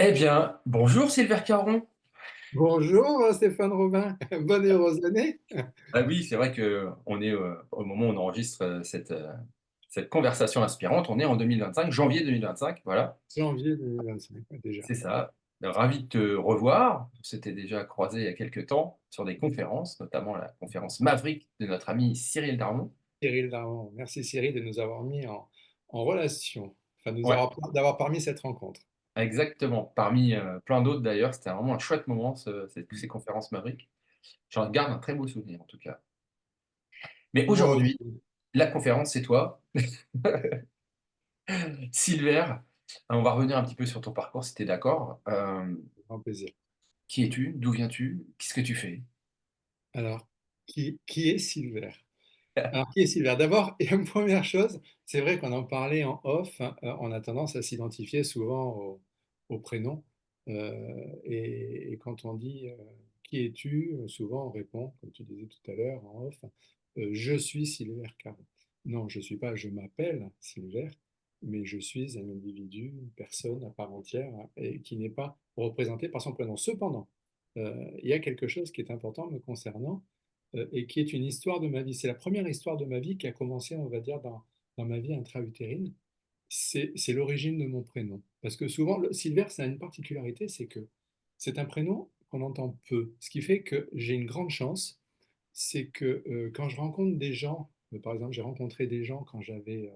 Eh bien, bonjour Sylvain Caron. Bonjour Stéphane Robin, bonne et heureuse année. Ah oui, c'est vrai qu'on est au moment où on enregistre cette conversation inspirante. On est en 2025, janvier 2025, voilà, Janvier 2025 ouais, déjà. c'est ça. Ravi de te revoir. On s'était déjà croisé il y a quelques temps sur des conférences, notamment la conférence Maverick de notre ami Cyril Darmon. Cyril Darman, merci Cyril de nous avoir mis en relation, enfin Ouais, d'avoir permis cette rencontre. exactement. Parmi plein d'autres d'ailleurs, c'était vraiment un chouette moment, ces conférences Maverick. J'en garde un très beau souvenir en tout cas. Mais Moi aujourd'hui, aussi, la conférence, c'est toi. Silver, on va revenir un petit peu sur ton parcours si tu es d'accord. grand plaisir. Qui es-tu? D'où viens-tu? Qu'est-ce que tu fais? Alors, qui est Silver? Alors, qui est Silver? D'abord, et une première chose, c'est vrai qu'on en parlait en off, hein, on a tendance à s'identifier souvent au prénom. Et quand on dit qui es-tu, souvent on répond, comme tu disais tout à l'heure en off, je suis Silver Caron. Non, je suis pas, je m'appelle Silver, mais je suis un individu, une personne à part entière, hein, et qui n'est pas représenté par son prénom. Cependant, il y a quelque chose qui est important me concernant et qui est une histoire de ma vie. C'est la première histoire de ma vie qui a commencé, on va dire, dans ma vie intra-utérine. C'est l'origine de mon prénom. Parce que souvent, Silver, ça a une particularité, c'est que c'est un prénom qu'on entend peu. Ce qui fait que j'ai une grande chance, c'est que quand je rencontre des gens, par exemple, j'ai rencontré des gens quand j'avais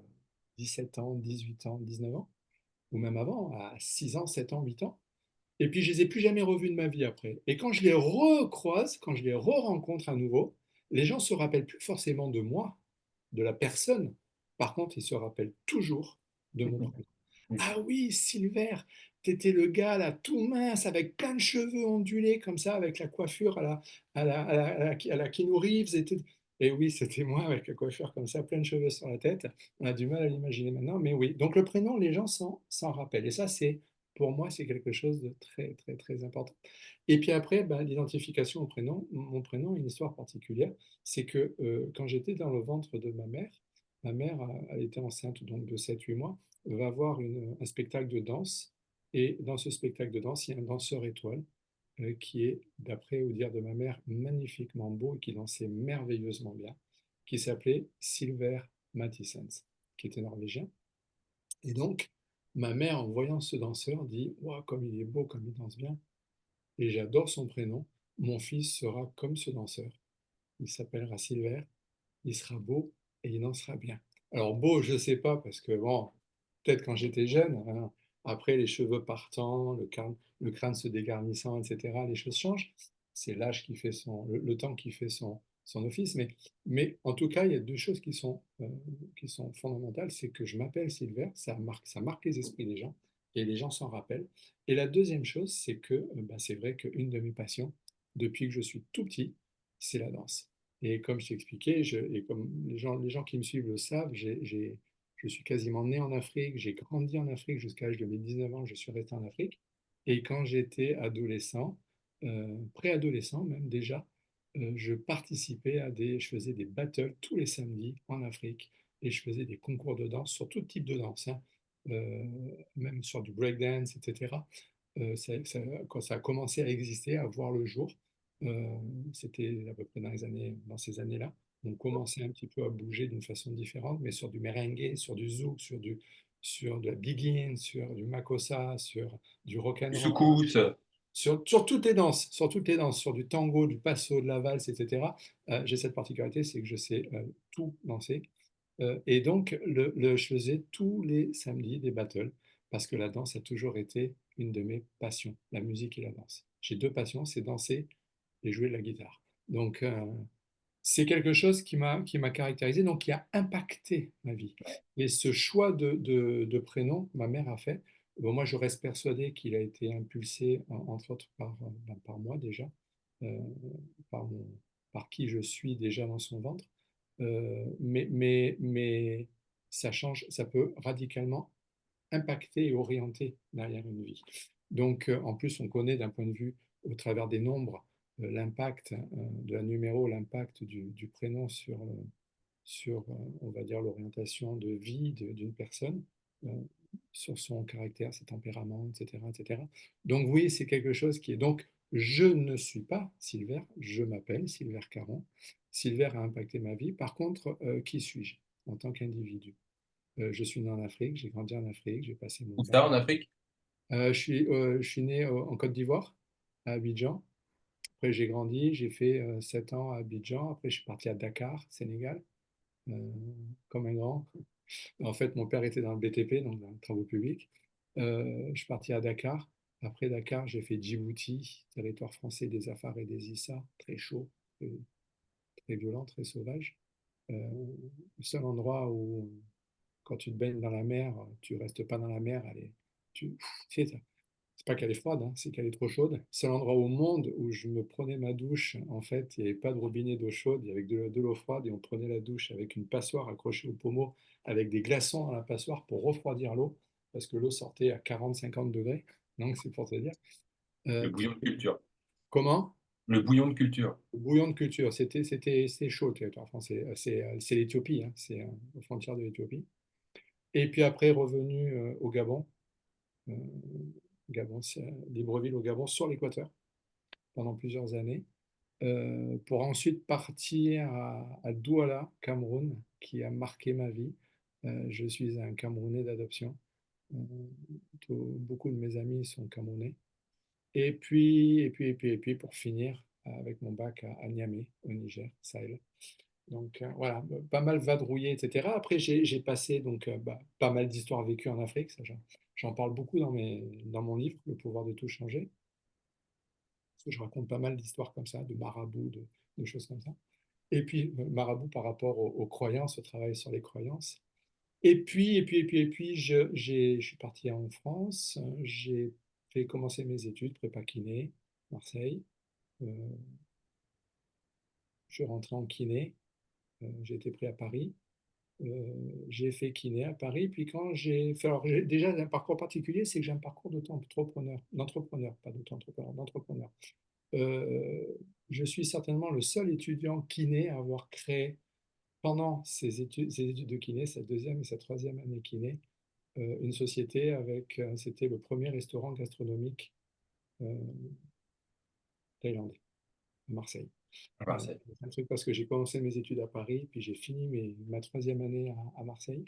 17 ans, 18 ans, 19 ans, ou même avant, à 6 ans, 7 ans, 8 ans, et puis, je les ai plus jamais revus de ma vie après. Et quand je les recroise, quand je les re-rencontre à nouveau, les gens se rappellent plus forcément de moi, de la personne. Par contre, ils se rappellent toujours de mon prénom. Ah oui, Silver, t'étais le gars là, tout mince, avec plein de cheveux ondulés comme ça, avec la coiffure à la Keanu Reeves. Et oui, c'était moi avec la coiffure comme ça, plein de cheveux sur la tête. On a du mal à l'imaginer maintenant, mais oui. Donc le prénom, les gens s'en rappellent. Et ça, pour moi, c'est quelque chose de très, très, très important. Et puis après, ben, l'identification au prénom, mon prénom a une histoire particulière. C'est que quand j'étais dans le ventre de ma mère, elle était enceinte donc de 7 8 mois, va voir un spectacle de danse. Et dans ce spectacle de danse, il y a un danseur étoile qui est, d'après au dire de ma mère, magnifiquement beau et qui dansait merveilleusement bien, qui s'appelait Silver Mathisens, qui était norvégien. Et donc, ma mère, en voyant ce danseur, dit: Ouah, comme il est beau, comme il danse bien, et j'adore son prénom, mon fils sera comme ce danseur. Il s'appellera Silver, il sera beau et il dansera bien. Alors, beau, je ne sais pas, parce que bon, peut-être quand j'étais jeune, hein, après les cheveux partant, le crâne se dégarnissant, etc., les choses changent. C'est l'âge qui fait le temps qui fait son office. Mais en tout cas, il y a deux choses qui sont fondamentales. C'est que je m'appelle Silver, ça marque les esprits des gens et les gens s'en rappellent. Et la deuxième chose, c'est que bah, c'est vrai qu'une de mes passions, depuis que je suis tout petit, c'est la danse. Et comme je t'ai expliqué, et comme les gens qui me suivent le savent, je suis quasiment né en Afrique, j'ai grandi en Afrique jusqu'à l'âge de mes 19 ans, je suis resté en Afrique. Et quand j'étais adolescent, préadolescent même déjà, je faisais des battles tous les samedis en Afrique et je faisais des concours de danse sur tout type de danse, hein, euh, même sur du breakdance, etc. Quand ça a commencé à exister, à voir le jour, euh, c'était à peu près dans ces années-là. On commençait un petit peu à bouger d'une façon différente, mais sur du merengue, sur du zouk, sur de la biguine, sur du makossa, sur du rock and roll, Secousse. sur toutes les danses, sur toutes les danses, sur du tango, du passo, de la valse, etc. J'ai cette particularité, c'est que je sais tout danser. Et donc, je faisais tous les samedis des battles parce que la danse a toujours été une de mes passions, la musique et la danse. J'ai deux passions, c'est danser et jouer de la guitare. Donc, c'est quelque chose qui m'a caractérisé, donc qui a impacté ma vie. Et ce choix de prénom que ma mère a fait, bon, moi je reste persuadé qu'il a été impulsé, entre autres, par moi déjà, euh, par, mon- par qui je suis déjà dans son ventre. Mais ça change, ça peut radicalement impacter et orienter derrière une vie. Donc, en plus, on connaît d'un point de vue, au travers des nombres, l'impact de la numéro, l'impact du prénom sur on va dire, l'orientation de vie d'une personne. sur son caractère, ses tempéraments, etc., etc. Donc oui, c'est quelque chose qui est donc je ne suis pas Silver, je m'appelle Silver Caron. Silver a impacté ma vie. Par contre, qui suis-je en tant qu'individu? Je suis né en Afrique, j'ai grandi en Afrique, j'ai passé mon Où bac. ça, en Afrique? Je suis né en Côte d'Ivoire, à Abidjan. Après, j'ai grandi, j'ai fait 7 ans à Abidjan. Après, je suis parti à Dakar, Sénégal, euh, comme un grand. En fait, mon père était dans le BTP, donc dans les travaux publics. Je suis parti à Dakar. Après Dakar, j'ai fait Djibouti, territoire français des Afars et des Issa, très chaud, très, très violent, très sauvage. Le seul endroit où, quand tu te baignes dans la mer, tu restes pas dans la mer, tu sais, c'est pas qu'elle est froide, hein, c'est qu'elle est trop chaude. C'est l'endroit au monde où je me prenais ma douche. En fait, il n'y avait pas de robinet d'eau chaude, il y avait de l'eau froide et on prenait la douche avec une passoire accrochée au pommeau, avec des glaçons dans la passoire pour refroidir l'eau, parce que l'eau sortait à 40-50 degrés. Donc, c'est pour te dire. Le Euh, bouillon de culture. Comment? Le bouillon de culture. Le bouillon de culture. C'était chaud, le territoire français. C'est l'Éthiopie, hein, c'est aux frontières de l'Éthiopie. Et puis après, revenu au Gabon. Euh, Gabon, c'est Libreville au Gabon, sur l'équateur, pendant plusieurs années, pour ensuite partir à Douala, Cameroun, qui a marqué ma vie. Je suis un Camerounais d'adoption. Euh, Beaucoup de mes amis sont Camerounais. Et puis, pour finir, avec mon bac à Niamey, au Niger, Sahel. Donc voilà, pas mal vadrouillé, etc. Après, j'ai passé donc pas mal d'histoires vécues en Afrique. Ça, j'en parle beaucoup dans mon livre, Le pouvoir de tout changer. Parce que je raconte pas mal d'histoires comme ça, de marabouts, de choses comme ça. Et puis, marabout par rapport aux croyances, au travail sur les croyances. Et puis, je suis parti en France. J'ai fait commencer mes études, prépa kiné, Marseille. Euh, je suis rentré en kiné. J'ai été pris à Paris. J'ai fait kiné à Paris. Puis quand j'ai fait, alors déjà un parcours particulier, c'est que j'ai un parcours d'entrepreneur, pas d'auto-entrepreneur, d'entrepreneur. Euh, je suis certainement le seul étudiant kiné à avoir créé pendant ses études de kiné, sa deuxième et sa troisième année kiné, une société avec, c'était le premier restaurant gastronomique euh, thaïlandais à Marseille. À Voilà. Marseille. C'est un truc parce que j'ai commencé mes études à Paris, puis j'ai fini ma troisième année à Marseille.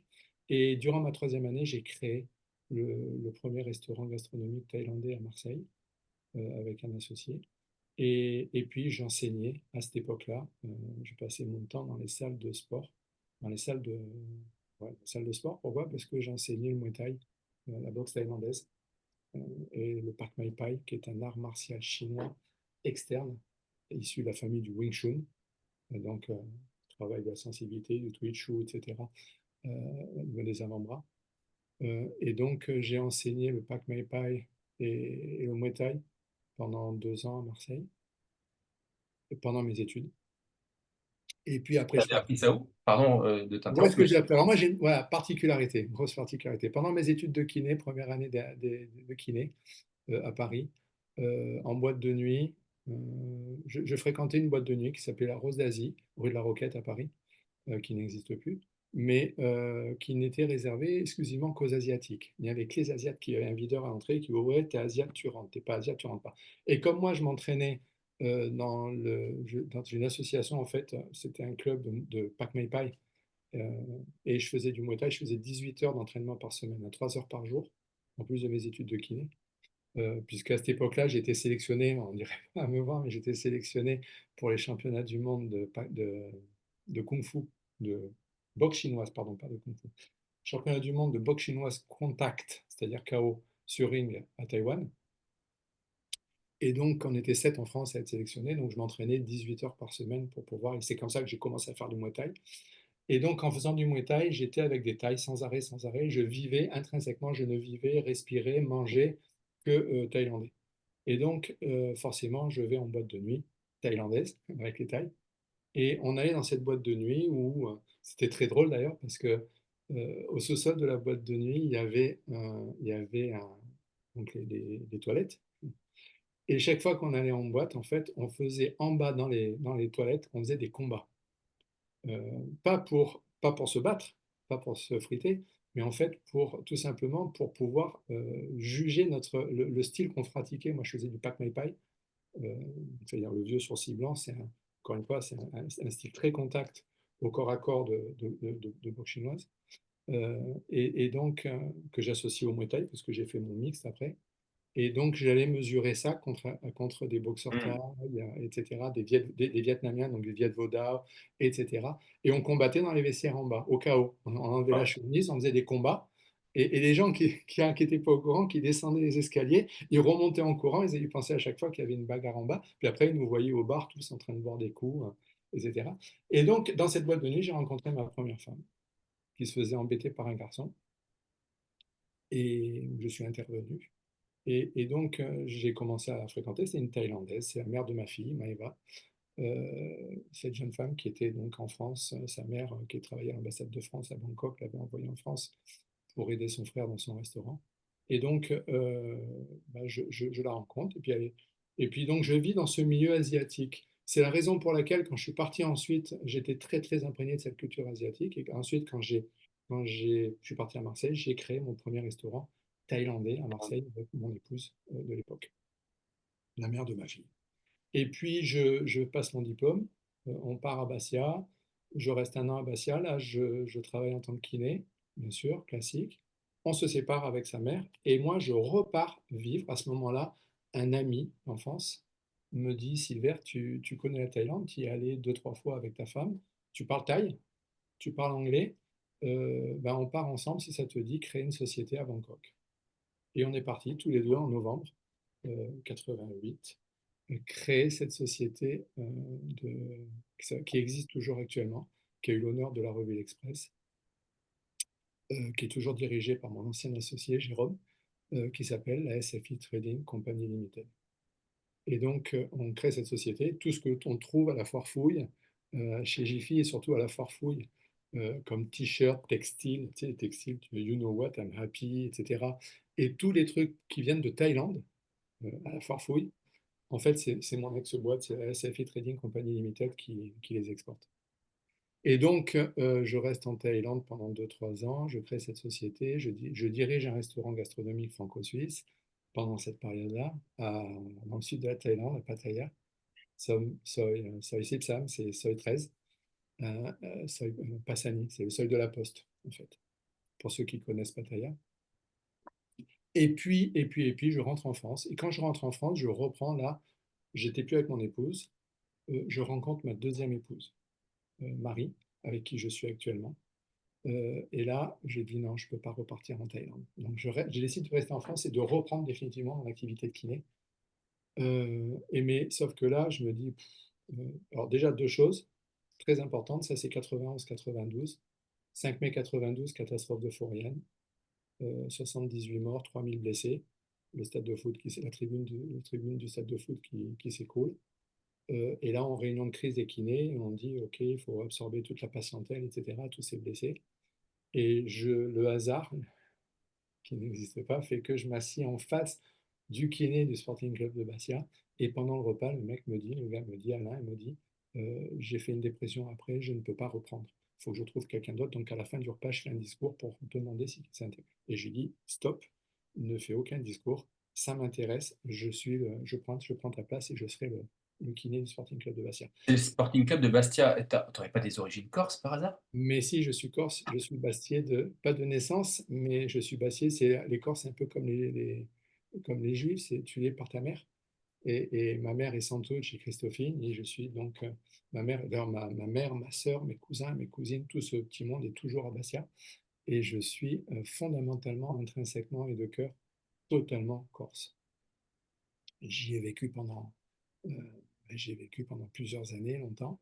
Et durant ma troisième année, j'ai créé le premier restaurant gastronomique thaïlandais à Marseille avec un associé. Et puis j'enseignais à cette époque-là. Je passais mon temps dans les salles de sport, dans les salles de, ouais, les salles de sport. Pourquoi? Parce que j'enseignais le Muay Thai, la boxe thaïlandaise, euh, et le Pak Mai Pai, qui est un art martial chinois externe, issu de la famille du Wing Chun. Donc, travail de la sensibilité, du Twitch, etc., au niveau des avant-bras. Et donc, j'ai enseigné le Pak Mai Pai et le Muay Thai pendant 2 ans à Marseille, pendant mes études. Et puis après, je T'avais suis appris ça où? Pardon de Où est-ce t'interrompre, que mais j'ai appris? Alors moi, j'ai une voilà, particularité, une grosse particularité. Pendant mes études de kiné, première année de kiné à Paris, en boîte de nuit, je fréquentais une boîte de nuit qui s'appelait la Rose d'Asie, rue de la Roquette à Paris, qui n'existe plus, mais qui n'était réservée exclusivement qu'aux Asiatiques. Il n'y avait que les Asiates qui avaient un videur à l'entrée qui ouvrait, t'es Asiate, tu rentres, t'es pas Asiate, tu rentres pas. Et comme moi, je m'entraînais dans une association, en fait, c'était un club de Pak Mei Pai, et je faisais du Muay Thai, je faisais 18 heures d'entraînement par semaine, à 3 heures par jour, en plus de mes études de kiné. Puisqu'à cette époque-là, j'ai été sélectionné, on dirait pas à me voir, mais j'étais sélectionné pour les championnats du monde de Kung Fu, de boxe chinoise, pardon, pas de Kung Fu. Championnat du monde de boxe chinoise contact, c'est-à-dire KO sur ring à Taïwan. Et donc, on était 7 en France à être sélectionnés, donc je m'entraînais 18 heures par semaine pour pouvoir, et c'est comme ça que j'ai commencé à faire du Muay Thai. Et donc, en faisant du Muay Thai, j'étais avec des Thaïs sans arrêt, sans arrêt. Je vivais intrinsèquement, je ne vivais, respirais, mangeais que thaïlandais. Et donc, forcément, je vais en boîte de nuit thaïlandaise avec les Thaïs. Et on allait dans cette boîte de nuit où c'était très drôle d'ailleurs parce que au sous-sol de la boîte de nuit, donc les toilettes. Et chaque fois qu'on allait en boîte, en fait, on faisait en bas dans les toilettes, on faisait des combats. Pas pour se battre, pas pour se friter, mais en fait, tout simplement pour pouvoir juger le style qu'on pratiquait. Moi, je faisais du Pac Mai Pai, euh, c'est-à-dire le vieux sourcil blanc. Encore une fois, c'est un style très contact au corps à corps de boxe chinoise. Et donc, que j'associe au Muay Thai, parce que j'ai fait mon mixte après. Et donc, j'allais mesurer ça contre des boxeurs thaï, Hmm. etc., des Vietnamiens, donc des Viet Vo Dao, etc. Et on combattait dans les vestiaires en bas, au chaos. On enlevait la Ah, chemise, on faisait des combats. Et les gens qui n'étaient pas au courant, qui descendaient les escaliers, ils remontaient en courant, ils pensaient à chaque fois qu'il y avait une bagarre en bas. Puis après, ils nous voyaient au bar, tous en train de boire des coups, etc. Et donc, dans cette boîte de nuit, j'ai rencontré ma première femme, qui se faisait embêter par un garçon. Et je suis intervenu. Et donc, j'ai commencé à la fréquenter. C'est une Thaïlandaise, c'est la mère de ma fille, Maëva. Cette jeune femme qui était donc en France, sa mère qui travaillait à l'ambassade de France à Bangkok l'avait envoyée en France pour aider son frère dans son restaurant. Et donc, bah, je la rencontre. Et puis donc, je vis dans ce milieu asiatique. C'est la raison pour laquelle, quand je suis parti ensuite, j'étais très, très imprégné de cette culture asiatique. Et ensuite, je suis parti à Marseille, j'ai créé mon premier restaurant thaïlandais à Marseille avec mon épouse de l'époque, la mère de ma fille. Et puis, je passe mon diplôme, on part à Bastia, je reste un an à Bastia, là, je travaille en tant que kiné, bien sûr, classique. On se sépare avec sa mère, et moi, je repars vivre. À ce moment-là, un ami d'enfance me dit, Silver, tu connais la Thaïlande, tu y es allé deux, trois fois avec ta femme, tu parles thaï, tu parles anglais, ben on part ensemble, si ça te dit, créer une société à Bangkok. Et on est partis tous les deux en novembre 88 créer cette société qui existe toujours actuellement, qui a eu l'honneur de la revue L'Express, qui est toujours dirigée par mon ancien associé Jérôme, qui s'appelle la SFI Trading Company Limited. Et donc, on crée cette société. Tout ce que on trouve à la foire fouille, chez Jiffy et surtout à la foire fouille, comme t-shirt, textile, tu sais, textile, you know what, I'm happy, etc. Et tous les trucs qui viennent de Thaïlande, à la foire fouille, en fait, c'est mon ex-boîte, c'est la SFI Trading Company Limited qui les exporte. Et donc, je reste en Thaïlande pendant 2 3 ans, je crée cette société, je dirige un restaurant gastronomique franco-suisse pendant cette période-là, dans le sud de la Thaïlande, à Pattaya. Soi Sipsam, c'est seuil 13, Pasani, c'est le seuil de la Poste, en fait, pour ceux qui connaissent Pattaya. Et puis, je rentre en France. Et quand je rentre en France, je reprends là, j'étais plus avec mon épouse, je rencontre ma deuxième épouse, Marie, avec qui je suis actuellement. Et là, j'ai dit non, je ne peux pas repartir en Thaïlande. Donc, j'ai décidé de rester en France et de reprendre définitivement mon activité de kiné. Sauf que là, je me dis, alors déjà deux choses très importantes, ça c'est 91-92, 5 mai 92, catastrophe de Fouriane, 78 morts, 3000 blessés, le stade de foot, la tribune du stade de foot qui s'écroule. Et là, en réunion de crise des kinés, on dit, OK, il faut absorber toute la patientèle, etc., tous ces blessés. Et le hasard, qui n'existe pas, fait que je m'assis en face du kiné du Sporting Club de Bastia. Et pendant le repas, le gars me dit, Alain, il me dit, j'ai fait une dépression après, je ne peux pas reprendre. Il faut que je trouve quelqu'un d'autre. Donc à la fin du repas, je fais un discours pour demander si ça intéresse. Et je lui dis, stop, ne fais aucun discours, ça m'intéresse, je prends ta place et je serai le kiné du Sporting Club de Bastia. c'est le Sporting Club de Bastia. T'aurais pas des origines corse par hasard? Mais si je suis corse, je suis bastier pas de naissance, mais je suis bastier. C'est les Corses, un peu comme comme les Juifs, c'est tu es par ta mère. Et ma mère est Santouche et Christophine, et je suis donc ma mère, d'ailleurs ma mère, ma sœur, mes cousins, mes cousines, tout ce petit monde est toujours à Bastia. Et je suis fondamentalement, intrinsèquement et de cœur totalement corse. J'y ai vécu euh, j'ai vécu pendant plusieurs années, longtemps.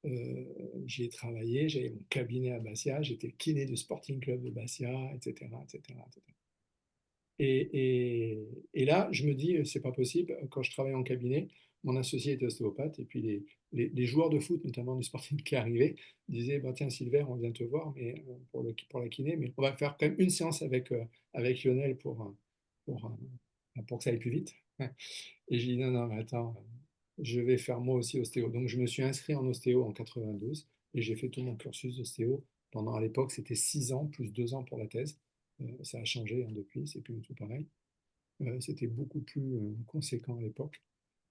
Euh, J'y ai travaillé, j'avais mon cabinet à Bastia, j'étais kiné du Sporting Club de Bastia, etc., etc., etc. Et là, je me dis, c'est pas possible. Quand je travaillais en cabinet, mon associé était ostéopathe, et puis les joueurs de foot, notamment du Sporting qui arrivaient, disaient, bah, tiens, Silver, on vient te voir mais, pour la kiné, mais on va faire quand même une séance avec Lionel pour, pour que ça aille plus vite. Et j'ai dit, non, non, mais attends, je vais faire moi aussi ostéo. Donc, je me suis inscrit en ostéo en 92 et j'ai fait tout mon cursus d'ostéo Pendant, à l'époque, c'était 6 ans plus 2 ans pour la thèse. Ça a changé hein, depuis, c'est plus du tout pareil. C'était beaucoup plus conséquent à l'époque.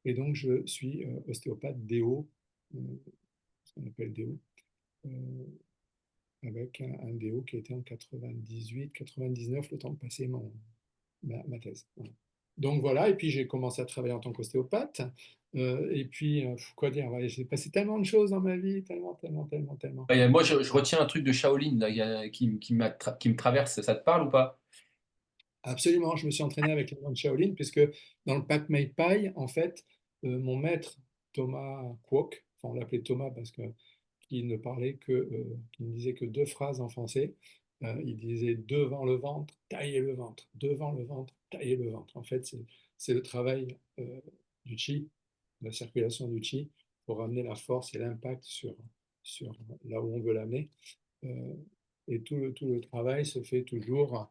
Et donc, je suis ostéopathe DO, ce qu'on appelle DO, avec un DO qui était en 98, 99, le temps de passer ma thèse. Voilà. Donc voilà, et puis j'ai commencé à travailler en tant qu'ostéopathe. Et puis, quoi dire, ouais, j'ai passé tellement de choses dans ma vie, tellement, tellement, tellement, tellement. Ouais, moi, je retiens un truc de Shaolin là, qui me traverse. Ça te parle ou pas? Absolument, je me suis entraîné avec les moines Shaolin, puisque dans le Pak Mei Pai, en fait, mon maître, Thomas Kwok, enfin on l'appelait Thomas parce que qu'il ne parlait que, qu'il ne disait que deux phrases en français. Il disait devant le ventre, taillez le ventre, devant le ventre, taillez le ventre. En fait, c'est le travail du chi, de la circulation du chi, pour amener la force et l'impact sur là où on veut l'amener. Euh, et tout le travail se fait toujours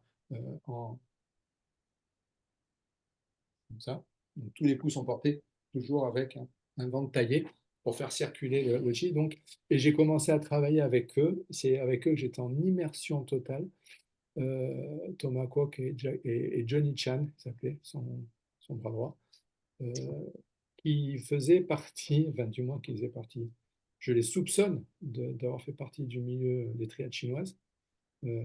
en comme ça. Donc, tous les coups sont portés toujours avec un ventre taillé pour faire circuler le chi. Donc, et j'ai commencé à travailler avec eux. C'est avec eux que j'étais en immersion totale. Thomas Kwok et Johnny Chan, qui s'appelait son bras droit, euh, qui faisaient partie, enfin du moins qui faisaient partie, je les soupçonne d'avoir fait partie du milieu des triades chinoises. Euh,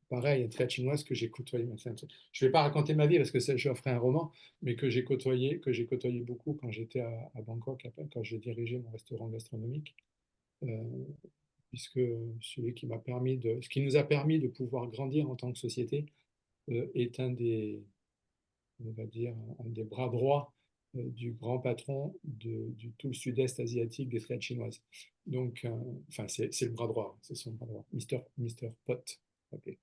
Pareil, très chinoise que j'ai côtoyé. Je ne vais pas raconter ma vie parce que ça, je ferai un roman, mais que j'ai côtoyé beaucoup quand j'étais à Bangkok, quand j'ai dirigé mon restaurant gastronomique, euh, puisque ce qui nous a permis de pouvoir grandir en tant que société est on va dire, un des bras droits du grand patron du tout le sud-est asiatique des trades chinoises. Donc, enfin, c'est le bras droit, c'est son bras droit, Mister Pot. Okay.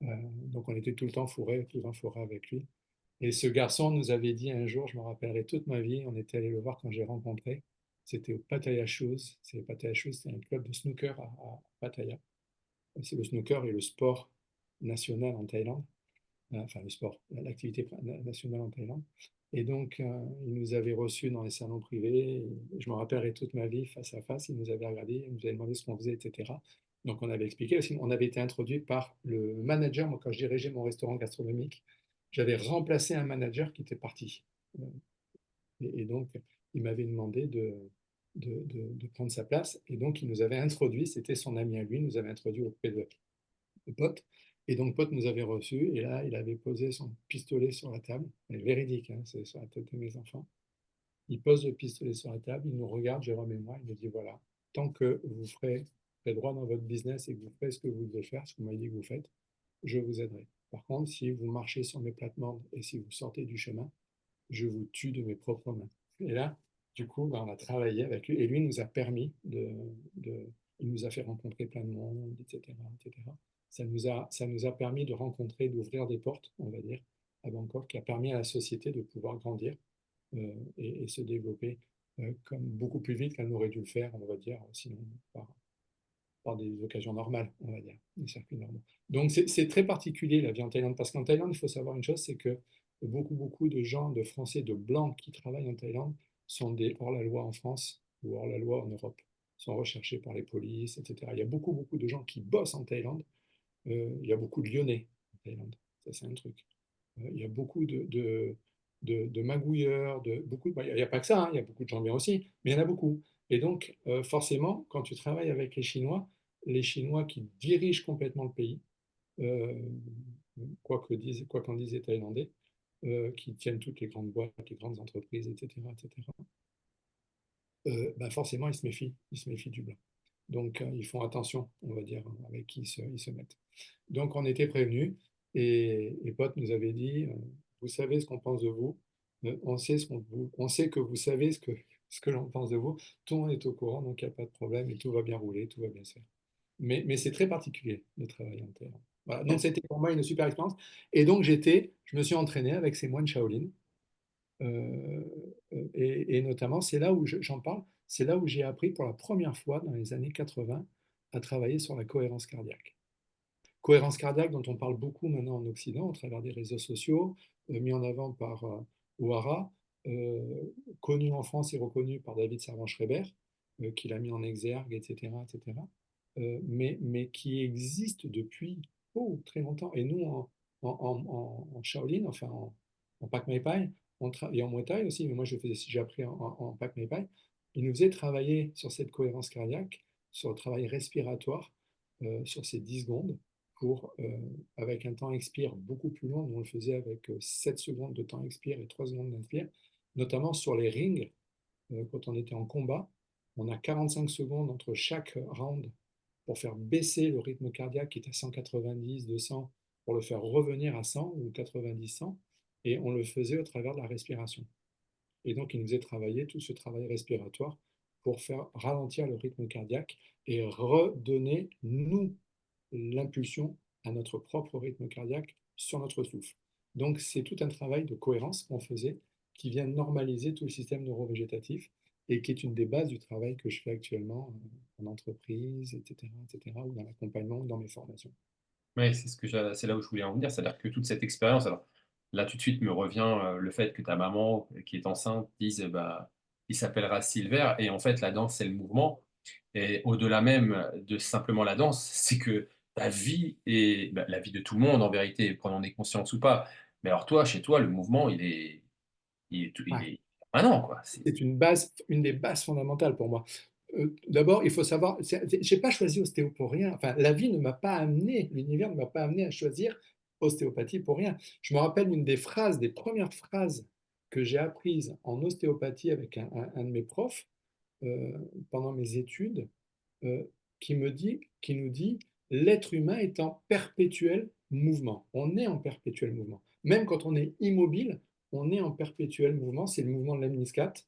Donc on était tout le temps fourré avec lui. Et ce garçon nous avait dit un jour, je me rappellerai toute ma vie, on était allé le voir quand j'ai rencontré, c'était au Pattaya Shoes. Pattaya Shoes, c'est un club de snooker à Pattaya. C'est le snooker et le sport national en Thaïlande, enfin le sport, l'activité nationale en Thaïlande. Et donc, il nous avait reçus dans les salons privés. Et je me rappellerai toute ma vie face à face. Il nous avait regardé, il nous avait demandé ce qu'on faisait, etc. Donc, on avait expliqué. Aussi, on avait été introduit par le manager. Moi, quand je dirigeais mon restaurant gastronomique, j'avais remplacé un manager qui était parti. Et donc, il m'avait demandé de prendre sa place. Et donc, il nous avait introduit, c'était son ami à lui, il nous avait introduit auprès de Pote. Et donc, Pote nous avait reçus. Et là, il avait posé son pistolet sur la table. C'est véridique, hein, c'est sur la tête de mes enfants. Il pose le pistolet sur la table, il nous regarde, Jérôme et moi, il nous dit voilà, tant que vous ferez droit dans votre business et que vous ferez ce que vous devez faire, ce que vous m'avez dit que vous faites, je vous aiderai. Par contre, si vous marchez sur mes plates-bandes et si vous sortez du chemin, je vous tue de mes propres mains. Et là, du coup, ben, on a travaillé avec lui et lui nous a permis il nous a fait rencontrer plein de monde, etc., etc. Ça nous a permis de rencontrer, d'ouvrir des portes, on va dire, à Bangkok, qui a permis à la société de pouvoir grandir et se développer comme beaucoup plus vite qu'elle n'aurait dû le faire, on va dire, sinon par des occasions normales, on va dire, des circuits normaux. Donc c'est très particulier la vie en Thaïlande, parce qu'en Thaïlande, il faut savoir une chose, c'est que beaucoup de gens, de Français, de Blancs qui travaillent en Thaïlande sont des hors-la-loi en France ou hors-la-loi en Europe, sont recherchés par les polices, etc. Il y a beaucoup de gens qui bossent en Thaïlande. Il y a beaucoup de Lyonnais en Thaïlande, ça c'est un truc. Il y a beaucoup de magouilleurs, bah, il n'y a pas que ça, hein, il y a beaucoup de gens bien aussi, mais il y en a beaucoup. Et donc, forcément, quand tu travailles avec les Chinois qui dirigent complètement le pays, euh, quoi qu'en disent les Thaïlandais, qui tiennent toutes les grandes boîtes, les grandes entreprises, etc., etc., ben forcément, ils se méfient du blanc. Donc, ils font attention, on va dire, avec qui ils se mettent. Donc, on était prévenus et Pote nous avait dit, vous savez ce qu'on pense de vous, on sait que vous savez ce que l'on pense de vous, tout le monde est au courant, donc il n'y a pas de problème et tout va bien rouler, tout va bien se faire. Mais c'est très particulier de travailler en terrain. Voilà. Donc, c'était pour moi une super expérience. Et donc, je me suis entraîné avec ces moines Shaolin. Euh, et notamment, c'est là où j'en parle, c'est là où j'ai appris pour la première fois dans les années 80 à travailler sur la cohérence cardiaque. Cohérence cardiaque dont on parle beaucoup maintenant en Occident au travers des réseaux sociaux, mis en avant par Ouara, connu en France et reconnu par David Servan-Schreiber, qui l'a mis en exergue, etc., etc. mais qui existe depuis très longtemps. Et nous, en Shaolin, enfin en Pak Mai Pai, et en Muay Thai aussi, mais moi j'ai appris en Pak Mai Pai, ils nous faisaient travailler sur cette cohérence cardiaque, sur le travail respiratoire, sur ces 10 secondes, avec un temps expire beaucoup plus long. Nous, on le faisait avec 7 secondes de temps expire et 3 secondes d'inspire, notamment sur les rings, quand on était en combat. On a 45 secondes entre chaque round pour faire baisser le rythme cardiaque qui est à 190, 200, pour le faire revenir à 100 ou 90, 100. Et on le faisait au travers de la respiration. Et donc, il nous faisait travailler tout ce travail respiratoire pour faire ralentir le rythme cardiaque et redonner, nous, l'impulsion à notre propre rythme cardiaque sur notre souffle. Donc, c'est tout un travail de cohérence qu'on faisait qui vient normaliser tout le système neurovégétatif et qui est une des bases du travail que je fais actuellement en entreprise, etc., ou dans l'accompagnement, ou dans mes formations. Oui, c'est là où je voulais en venir. C'est-à-dire que toute cette expérience, alors là, tout de suite me revient le fait que ta maman, qui est enceinte, dise bah, il s'appellera Silver. Et en fait, la danse, c'est le mouvement. Et au-delà même de simplement la danse, c'est que ta vie et bah, la vie de tout le monde, en vérité, prenons des consciences ou pas. Mais alors, toi, chez toi, le mouvement, il Ouais. est permanent, quoi. C'est une des bases fondamentales pour moi. D'abord, il faut savoir, je n'ai pas choisi ostéo pour rien. Enfin, la vie ne m'a pas amené, l'univers ne m'a pas amené à choisir ostéopathie pour rien. Je me rappelle une des premières phrases que j'ai apprises en ostéopathie avec un de mes profs euh, pendant mes études, euh, qui nous dit, l'être humain est en perpétuel mouvement. On est en perpétuel mouvement. Même quand on est immobile, on est en perpétuel mouvement. C'est le mouvement de la meniscate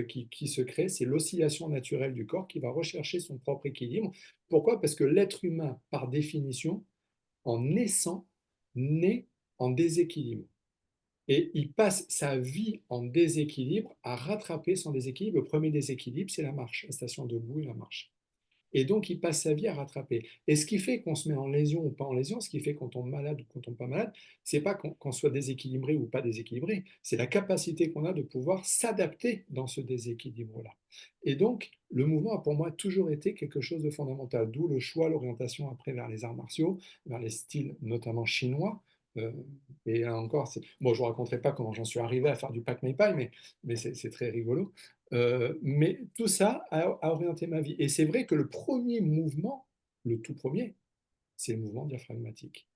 qui se crée. C'est l'oscillation naturelle du corps qui va rechercher son propre équilibre. Pourquoi? Parce que l'être humain, par définition, en naissant, naît en déséquilibre. Et il passe sa vie en déséquilibre à rattraper son déséquilibre. Le premier déséquilibre, c'est la marche, la station debout et la marche. Et donc, il passe sa vie à rattraper. Et ce qui fait qu'on se met en lésion ou pas en lésion, ce qui fait qu'on tombe malade ou qu'on tombe pas malade, c'est pas qu'on soit déséquilibré ou pas déséquilibré, c'est la capacité qu'on a de pouvoir s'adapter dans ce déséquilibre-là. Et donc, le mouvement a pour moi toujours été quelque chose de fondamental, d'où le choix, l'orientation après vers les arts martiaux, vers les styles notamment chinois. Euh, et là encore, bon, je ne vous raconterai pas comment j'en suis arrivé à faire du Pak Mei Pai, mais c'est très rigolo. Mais tout ça a orienté ma vie. Et c'est vrai que le premier mouvement, le tout premier, c'est le mouvement diaphragmatique.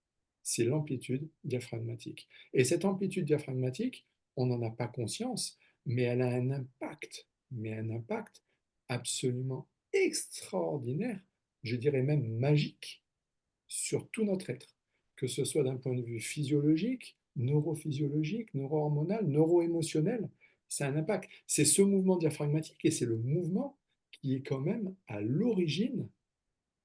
C'est l'amplitude diaphragmatique. Et cette amplitude diaphragmatique, on n'en a pas conscience, mais elle a un impact absolument extraordinaire, je dirais même magique, sur tout notre être, que ce soit d'un point de vue physiologique, neurophysiologique, neurohormonal, neuroémotionnel, c'est un impact. C'est ce mouvement diaphragmatique et c'est le mouvement qui est quand même à l'origine,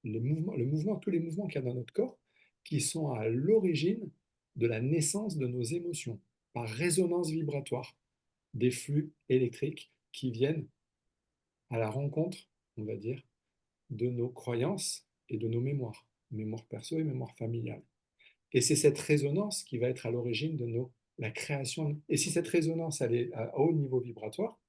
tous les mouvements qu'il y a dans notre corps, qui sont à l'origine de la naissance de nos émotions, par résonance vibratoire, des flux électriques qui viennent à la rencontre, on va dire, de nos croyances et de nos mémoires, mémoire perso et mémoire familiale. Et c'est cette résonance qui va être à l'origine de la création. Et si cette résonance elle est à haut niveau vibratoire,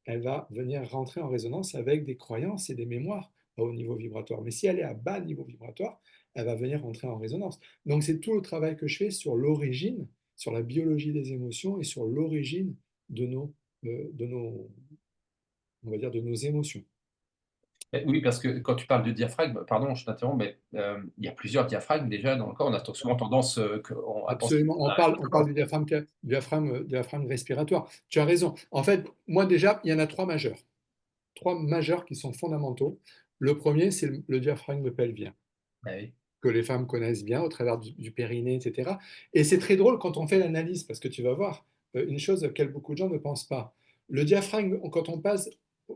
elle va venir rentrer en résonance avec des croyances et des mémoires à haut niveau vibratoire. Mais si elle est à bas niveau vibratoire, elle va venir rentrer en résonance. Donc c'est tout le travail que je fais sur l'origine, sur la biologie des émotions et sur l'origine de nos, on va dire, de nos émotions. Oui, parce que quand tu parles de diaphragme, pardon, je t'interromps, mais il y a plusieurs diaphragmes déjà dans le corps. On a souvent tendance à penser Absolument. qu'on a juste On un. parle du diaphragme respiratoire. Tu as raison. En fait, moi déjà, il y en a trois majeurs. Trois majeurs qui sont fondamentaux. Le premier, c'est le diaphragme pelvien, Ah oui. que les femmes connaissent bien au travers du périnée, etc. Et c'est très drôle quand on fait l'analyse, parce que tu vas voir une chose à laquelle beaucoup de gens ne pensent pas. Le diaphragme, quand on passe,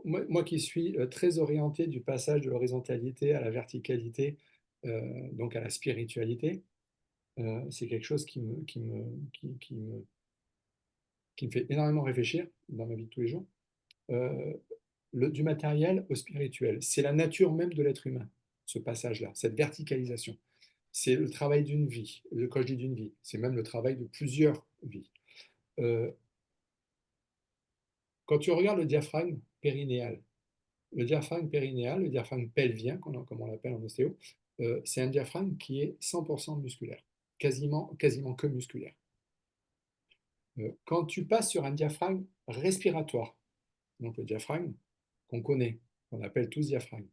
moi qui suis très orienté du passage de l'horizontalité à la verticalité, donc à la spiritualité, c'est quelque chose qui me fait énormément réfléchir dans ma vie de tous les jours. Euh, du matériel au spirituel, c'est la nature même de l'être humain, ce passage-là, cette verticalisation. C'est le travail d'une vie. Quand je dis d'une vie, c'est même le travail de plusieurs vies. Euh, Quand tu regardes le diaphragme périnéal, Le diaphragme périnéal, le diaphragme pelvien, comme on l'appelle en ostéo, c'est un diaphragme qui est 100% musculaire, quasiment que musculaire. Quand tu passes sur un diaphragme respiratoire, donc le diaphragme qu'on connaît, qu'on appelle tous diaphragme,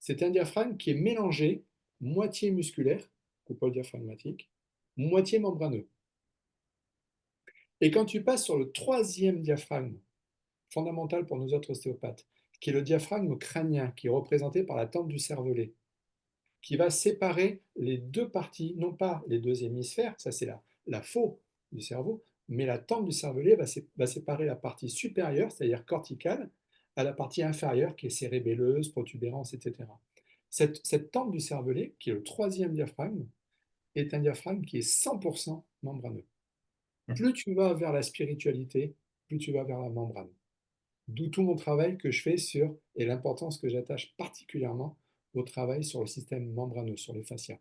c'est un diaphragme qui est mélangé, moitié musculaire, coupole diaphragmatique, moitié membraneux. Et quand tu passes sur le troisième diaphragme, fondamental pour nous autres ostéopathes, qui est le diaphragme crânien, qui est représenté par la tente du cervelet, qui va séparer les deux parties, non pas les deux hémisphères, ça c'est la faux du cerveau, mais la tente du cervelet va séparer la partie supérieure, c'est-à-dire corticale, à la partie inférieure, qui est cérébelleuse, protubérance, etc. Cette tente du cervelet, qui est le troisième diaphragme, est un diaphragme qui est 100% membraneux. Plus tu vas vers la spiritualité, plus tu vas vers la membrane. D'où tout mon travail que je fais sur, et l'importance que j'attache particulièrement au travail sur le système membraneux, sur les fascias.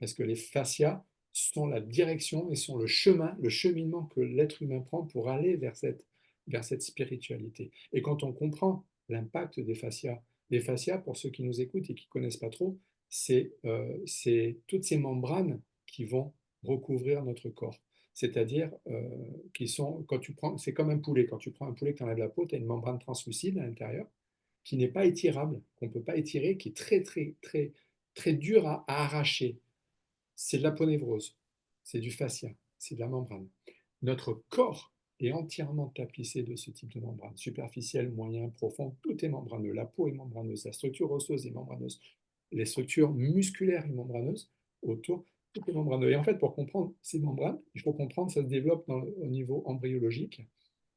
Parce que les fascias sont la direction et sont le chemin, le cheminement que l'être humain prend pour aller vers cette spiritualité. Et quand on comprend l'impact des fascias, les fascias, pour ceux qui nous écoutent et qui ne connaissent pas trop, c'est toutes ces membranes qui vont recouvrir notre corps. C'est-à-dire qui sont, quand tu prends, c'est comme un poulet, quand tu prends un poulet, que tu enlèves la peau, tu as une membrane translucide à l'intérieur qui n'est pas étirable, qu'on ne peut pas étirer, qui est très, très, très, très dur à arracher. C'est de la ponévrose, c'est du fascia, c'est de la membrane. Notre corps est entièrement tapissé de ce type de membrane, superficielle, moyen, profond, tout est membraneux. La peau est membraneuse, la structure osseuse est membraneuse, les structures musculaires et membraneuses autour, tout est membraneux. Et en fait, pour comprendre ces membranes, il faut comprendre que ça se développe au niveau embryologique.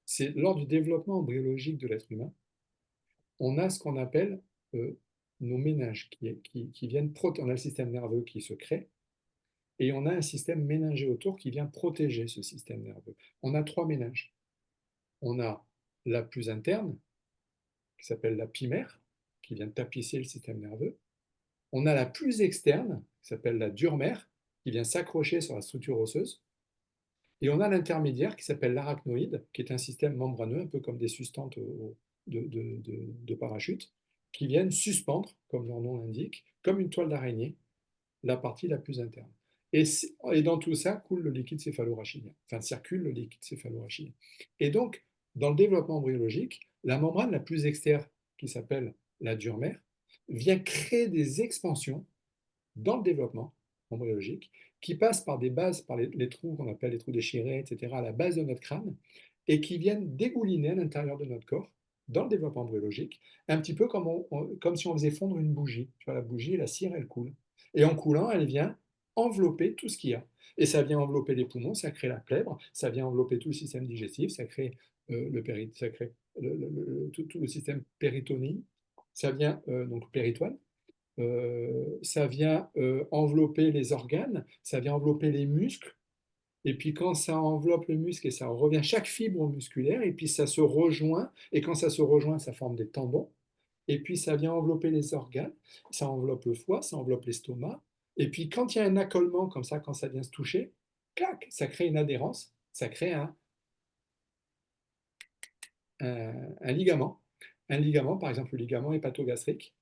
C'est lors du développement embryologique de l'être humain, on a ce qu'on appelle nos méninges qui viennent protéger. On a le système nerveux qui se crée et on a un système méningé autour qui vient protéger ce système nerveux. On a trois méninges. On a la plus interne, qui s'appelle la pimère, qui vient tapisser le système nerveux. On a la plus externe, qui s'appelle la durmère, qui vient s'accrocher sur la structure osseuse. Et on a l'intermédiaire, qui s'appelle l'arachnoïde, qui est un système membraneux, un peu comme des sustantes de parachute, qui viennent suspendre, comme leur nom l'indique, comme une toile d'araignée, la partie la plus interne. Et dans tout ça coule le liquide céphalorachidien, enfin circule le liquide céphalorachidien. Et donc, dans le développement embryologique, la membrane la plus externe, qui s'appelle la durmère, vient créer des expansions dans le développement embryologique qui passent par des bases, par les trous qu'on appelle les trous déchirés, etc., à la base de notre crâne, et qui viennent dégouliner à l'intérieur de notre corps, dans le développement embryologique, un petit peu comme si on faisait fondre une bougie. Tu vois, la bougie, la cire, elle coule. Et en coulant, elle vient envelopper tout ce qu'il y a. Et ça vient envelopper les poumons, ça crée la plèvre, ça vient envelopper tout le système digestif, ça crée, ça crée tout le système péritonien, ça vient donc péritoine, ça vient envelopper les organes, ça vient envelopper les muscles, et puis quand ça enveloppe le muscle et ça revient chaque fibre musculaire, et puis ça se rejoint, et quand ça se rejoint, ça forme des tendons, et puis ça vient envelopper les organes, ça enveloppe le foie, ça enveloppe l'estomac, et puis quand il y a un accolement comme ça, quand ça vient se toucher, clac, ça crée une adhérence, ça crée un ligament. Un ligament, par exemple le ligament hépatogastrique.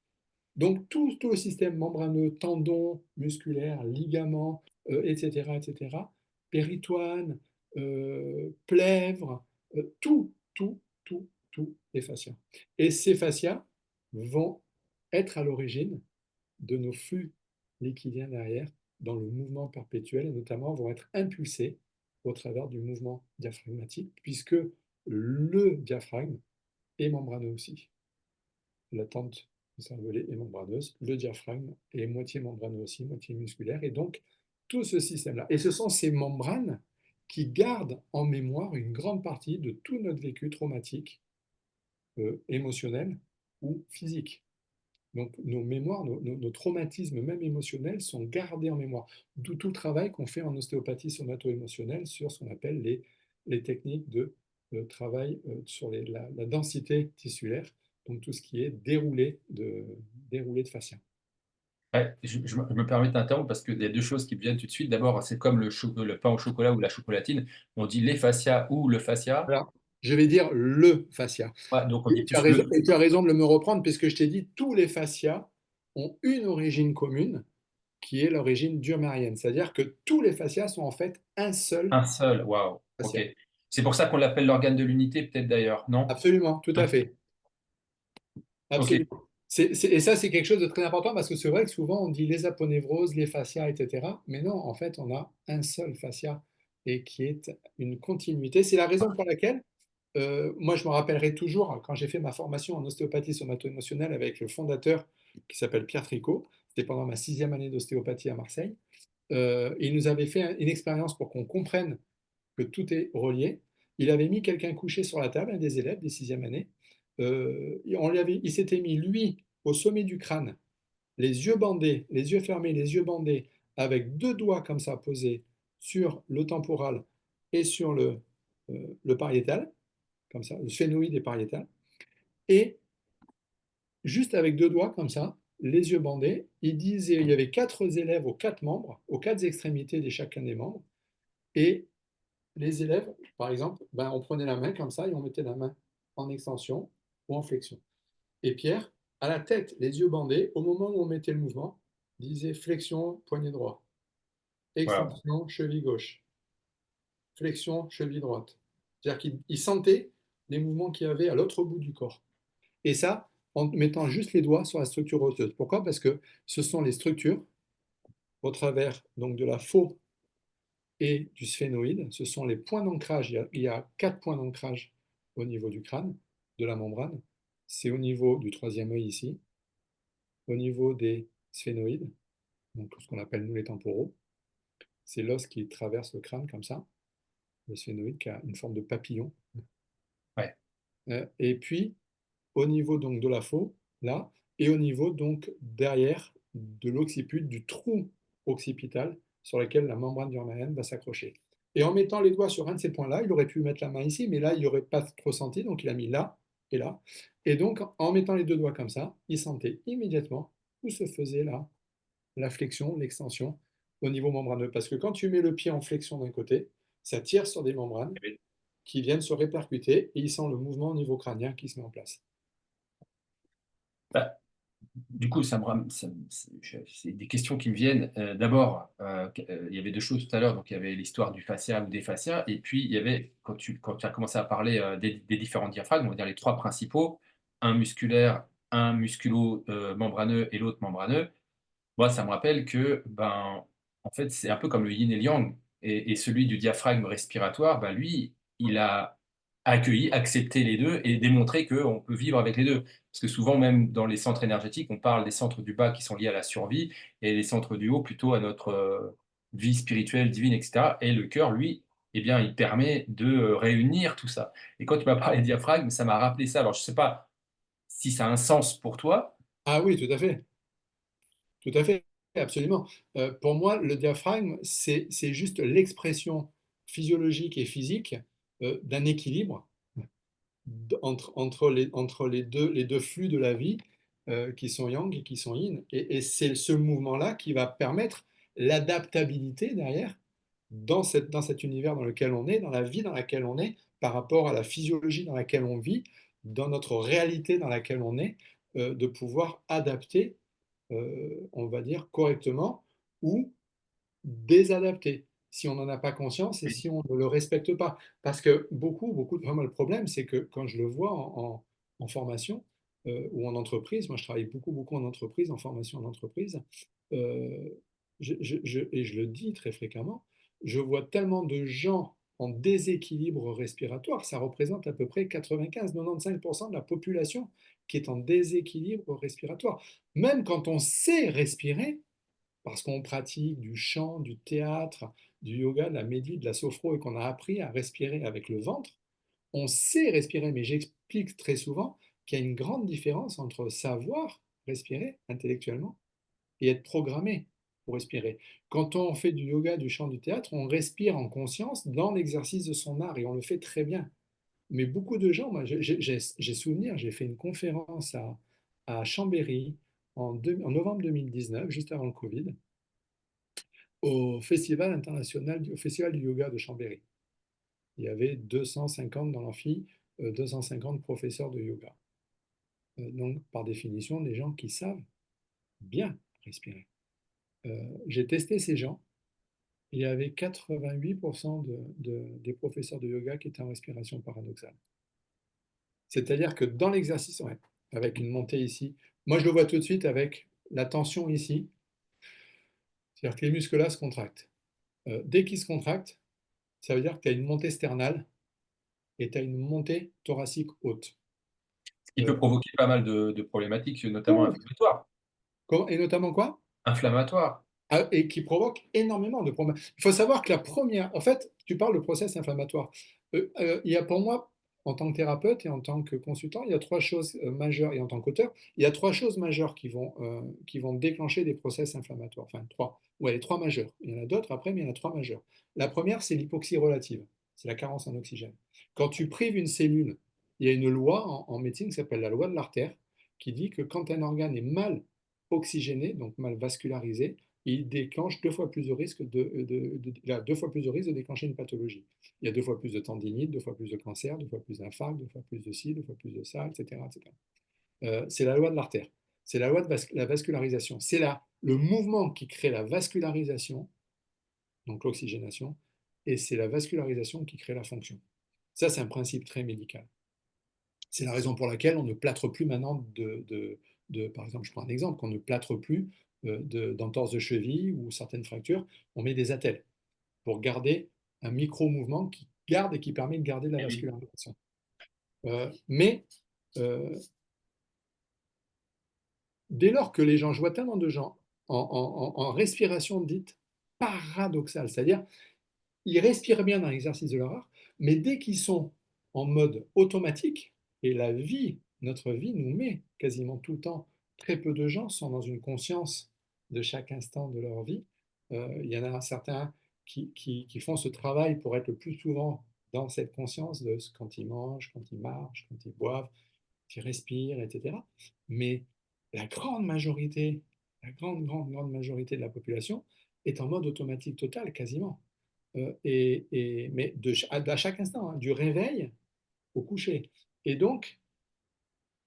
Donc tout le système membraneux, tendons, musculaires, ligaments, etc., etc., péritoine, plèvre, tout est fascia. Et ces fascias vont être à l'origine de nos flux liquidiens derrière dans le mouvement perpétuel et notamment vont être impulsés au travers du mouvement diaphragmatique puisque le diaphragme est membraneux aussi. La tente du cervelet est membraneuse, le diaphragme est moitié membraneux aussi, moitié musculaire, et donc tout ce système-là. Et ce sont ces membranes qui gardent en mémoire une grande partie de tout notre vécu traumatique, émotionnel ou physique. Donc nos mémoires, nos traumatismes, même émotionnels, sont gardés en mémoire. D'où tout le travail qu'on fait en ostéopathie somato-émotionnelle sur ce qu'on appelle les techniques de travail sur la densité tissulaire, donc tout ce qui est déroulé de fascia. Ouais, je me permets de t'interrompre parce qu'il y a deux choses qui me viennent tout de suite. D'abord, c'est comme le pain au chocolat ou la chocolatine. On dit les fascias ou le fascia. Voilà. Je vais dire le fascia. Ouais, donc on Et dit plus le. tu as raison de me reprendre, puisque je t'ai dit, tous les fascias ont une origine commune, qui est l'origine durmarienne. C'est-à-dire que tous les fascias sont en fait un seul Un seul, waouh, ok. fascia. C'est pour ça qu'on l'appelle l'organe de l'unité, peut-être d'ailleurs, non? Absolument, tout à fait. Ok, Absolument. Et ça, c'est quelque chose de très important parce que c'est vrai que souvent on dit les aponévroses, les fascias, etc. Mais non, en fait, on a un seul fascia et qui est une continuité. C'est la raison pour laquelle, moi, je me rappellerai toujours quand j'ai fait ma formation en ostéopathie somato-émotionnelle avec le fondateur qui s'appelle Pierre Tricot. C'était pendant ma 6e année d'ostéopathie à Marseille. Il nous avait fait une expérience pour qu'on comprenne que tout est relié. Il avait mis quelqu'un couché sur la table, un des élèves des 6e années. Il s'était mis, lui, au sommet du crâne, les yeux bandés, les yeux fermés, les yeux bandés, avec deux doigts comme ça posés sur le temporal et sur le pariétal, comme ça, le sphénoïde et pariétal. Et juste avec deux doigts comme ça, les yeux bandés, il disait, il y avait quatre élèves aux quatre membres, aux quatre extrémités de chacun des membres, et les élèves, par exemple, ben, on prenait la main comme ça et on mettait la main en extension ou en flexion. Et Pierre, à la tête, les yeux bandés, au moment où on mettait le mouvement, disait flexion, poignet droit, wow. extension, cheville gauche, flexion, cheville droite. C'est-à-dire qu'il sentait les mouvements qu'il y avait à l'autre bout du corps. Et ça, en mettant juste les doigts sur la structure osseuse. Pourquoi? Parce que ce sont les structures au travers donc, de la faux et du sphénoïde. Ce sont les points d'ancrage. Il y a 4 points d'ancrage au niveau du crâne, de la membrane. C'est au niveau du troisième œil ici, au niveau des sphénoïdes, donc ce qu'on appelle nous les temporaux. C'est l'os qui traverse le crâne comme ça, le sphénoïde qui a une forme de papillon. Ouais, Et puis au niveau donc de la faux, là, et au niveau donc derrière de l'occiput, du trou occipital sur lequel la membrane durmarienne va s'accrocher. Et en mettant les doigts sur un de ces points-là, il aurait pu mettre la main ici, mais là, il n'aurait pas trop senti, donc il a mis là et là. Et donc, en mettant les deux doigts comme ça, il sentait immédiatement où se faisait là la flexion, l'extension au niveau membraneux. Parce que quand tu mets le pied en flexion d'un côté, ça tire sur des membranes qui viennent se répercuter et il sent le mouvement au niveau crânien qui se met en place. bah, du coup, c'est des questions qui me viennent. D'abord, il y avait deux choses tout à l'heure. Donc, il y avait l'histoire du fascia ou des fascias. Et puis, il y avait, quand tu as commencé à parler des différents diaphragmes, on va dire les trois principaux, un musculaire, un musculo-membraneux et l'autre membraneux. Moi, ça me rappelle que, ben, en fait, c'est un peu comme le yin et le yang. Et celui du diaphragme respiratoire, ben, lui, il a accueilli, accepté les deux et démontré qu'on peut vivre avec les deux. Parce que souvent, même dans les centres énergétiques, on parle des centres du bas qui sont liés à la survie et les centres du haut plutôt à notre vie spirituelle, divine, etc. Et le cœur, lui, eh bien, il permet de réunir tout ça. Et quand tu m'as parlé de diaphragme, ça m'a rappelé ça. Alors, je ne sais pas si ça a un sens pour toi. Ah oui, tout à fait, absolument. Pour moi, le diaphragme, c'est juste l'expression physiologique et physique d'un équilibre entre les deux flux de la vie qui sont yang et qui sont yin. Et c'est ce mouvement-là qui va permettre l'adaptabilité derrière dans cet univers dans lequel on est, dans la vie dans laquelle on est, par rapport à la physiologie dans laquelle on vit, dans notre réalité dans laquelle on est, de pouvoir adapter, on va dire, correctement ou désadapter si on n'en a pas conscience et Oui. si on ne le respecte pas. Parce que vraiment le problème, c'est que quand je le vois en formation ou en entreprise, moi je travaille beaucoup en entreprise, en formation en entreprise, euh, et je le dis très fréquemment, je vois tellement de gens en déséquilibre respiratoire, ça représente à peu près 95-95% de la population qui est en déséquilibre respiratoire. Même quand on sait respirer, parce qu'on pratique du chant, du théâtre, du yoga, de la médite, de la sophro et qu'on a appris à respirer avec le ventre, on sait respirer, mais j'explique très souvent qu'il y a une grande différence entre savoir respirer intellectuellement et être programmé pour respirer. Quand on fait du yoga, du chant, du théâtre, on respire en conscience dans l'exercice de son art et on le fait très bien. Mais beaucoup de gens, moi j'ai souvenir, j'ai fait une conférence à Chambéry en novembre 2019, juste avant le Covid, au Festival international, au Festival du yoga de Chambéry. il y avait 250 dans l'amphi, 250 professeurs de yoga. Donc, par définition, des gens qui savent bien respirer. J'ai testé ces gens. Il y avait 88% des professeurs de yoga qui étaient en respiration paradoxale. C'est-à-dire que dans l'exercice, ouais, avec une montée ici, moi je le vois tout de suite avec la tension ici, c'est-à-dire que les muscles là se contractent. Dès qu'ils se contractent, ça veut dire que tu as une montée sternale et tu as une montée thoracique haute. Ce qui peut Euh, provoquer pas mal de problématiques, notamment inflammatoires. et notamment quoi? Inflammatoires. Ah, et qui provoque énormément de problèmes. Il faut savoir que la première, en fait, tu parles de process inflammatoire. Il y a pour moi, en tant que thérapeute et en tant que consultant, il y a trois choses majeures, et en tant qu'auteur, il y a trois choses majeures qui vont déclencher des process inflammatoires. Enfin, trois. Ouais, les trois majeures. Il y en a d'autres après, mais il y en a trois majeures. La première, c'est l'hypoxie relative. C'est la carence en oxygène. Quand tu prives une cellule, il y a une loi en médecine qui s'appelle la loi de l'artère, qui dit que quand un organe est mal oxygéné, donc mal vascularisé, il déclenche deux fois plus de risque il a deux fois plus de risque de déclencher une pathologie. Il y a deux fois plus de tendinite, deux fois plus de cancer, deux fois plus d'infarct, deux fois plus de ci, deux fois plus de ça, etc. etc. C'est la loi de l'artère. C'est la loi de la vascularisation. C'est le mouvement qui crée la vascularisation, donc l'oxygénation, et c'est la vascularisation qui crée la fonction. Ça, c'est un principe très médical. C'est la raison pour laquelle on ne plâtre plus maintenant par exemple, je prends un exemple, qu'on ne plâtre plus d'entorse de cheville ou certaines fractures, on met des attelles pour garder un micro-mouvement qui garde et qui permet de garder de la Eh oui. vascularisation. Mais dès lors que les gens, je vois tellement de gens en respiration dite paradoxale, c'est-à-dire ils respirent bien dans l'exercice de leur art, mais dès qu'ils sont en mode automatique, et notre vie nous met quasiment tout le temps, très peu de gens sont dans une conscience de chaque instant de leur vie. Il y en a certains qui font ce travail pour être le plus souvent dans cette conscience de quand ils mangent, quand ils marchent, quand ils boivent, qui respirent, etc. Mais la grande majorité, la grande majorité de la population est en mode automatique total, quasiment. Mais à chaque instant, hein, du réveil au coucher. Et donc,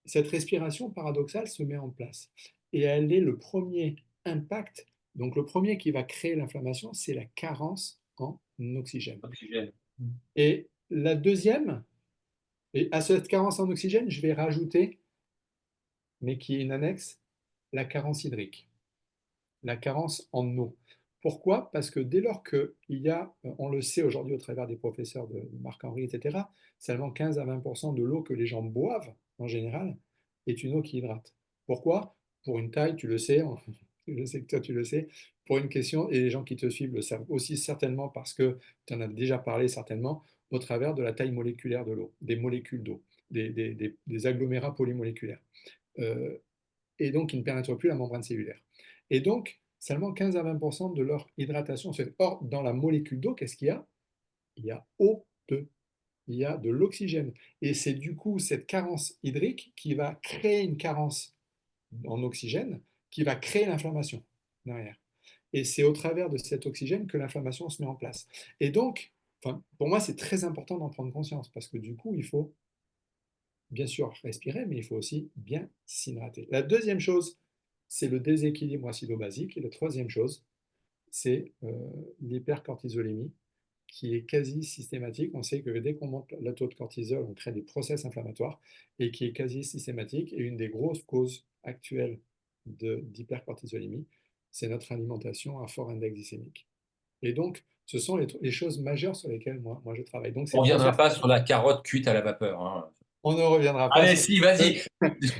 cette respiration paradoxale se met en place. Et elle est le premier impact. Donc, le premier qui va créer l'inflammation, c'est la carence en oxygène. Oxygène. Et la deuxième, et à cette carence en oxygène, je vais rajouter, mais qui est une annexe, la carence hydrique, la carence en eau. Pourquoi? Parce que dès lors qu'il y a, on le sait aujourd'hui au travers des professeurs de Marc-Henri, etc., seulement 15 à 20% de l'eau que les gens boivent, en général, est une eau qui hydrate. Pourquoi? Pour une taille, tu le sais, je sais que toi tu le sais, pour une question, et les gens qui te suivent le savent aussi certainement parce que tu en as déjà parlé certainement, au travers de la taille moléculaire de l'eau, des molécules d'eau, des agglomérats polymoléculaires. Euh, et donc qui ne pénètrent plus la membrane cellulaire. Et donc, seulement 15 à 20% de leur hydratation se fait. Or, dans la molécule d'eau, qu'est-ce qu'il y a? Il y a O2, il y a de l'oxygène. Et c'est du coup cette carence hydrique qui va créer une carence en oxygène, qui va créer l'inflammation derrière. Et c'est au travers de cet oxygène que l'inflammation se met en place. Et donc, enfin, pour moi, c'est très important d'en prendre conscience, parce que du coup, il faut bien sûr respirer, mais il faut aussi bien s'hydrater. La deuxième chose, c'est le déséquilibre acido-basique. Et la troisième chose, c'est l'hypercortisolémie, qui est quasi systématique. On sait que dès qu'on monte le taux de cortisol, on crée des process inflammatoires, et qui est quasi systématique. Et une des grosses causes actuelles d'hypercortisolémie, c'est notre alimentation à fort index glycémique. Et donc, ce sont les choses majeures sur lesquelles moi je travaille. Donc, On ces ne reviendra process, pas sur la carotte cuite à la vapeur, hein. on ne reviendra pas Allez, sur... si, vas-y.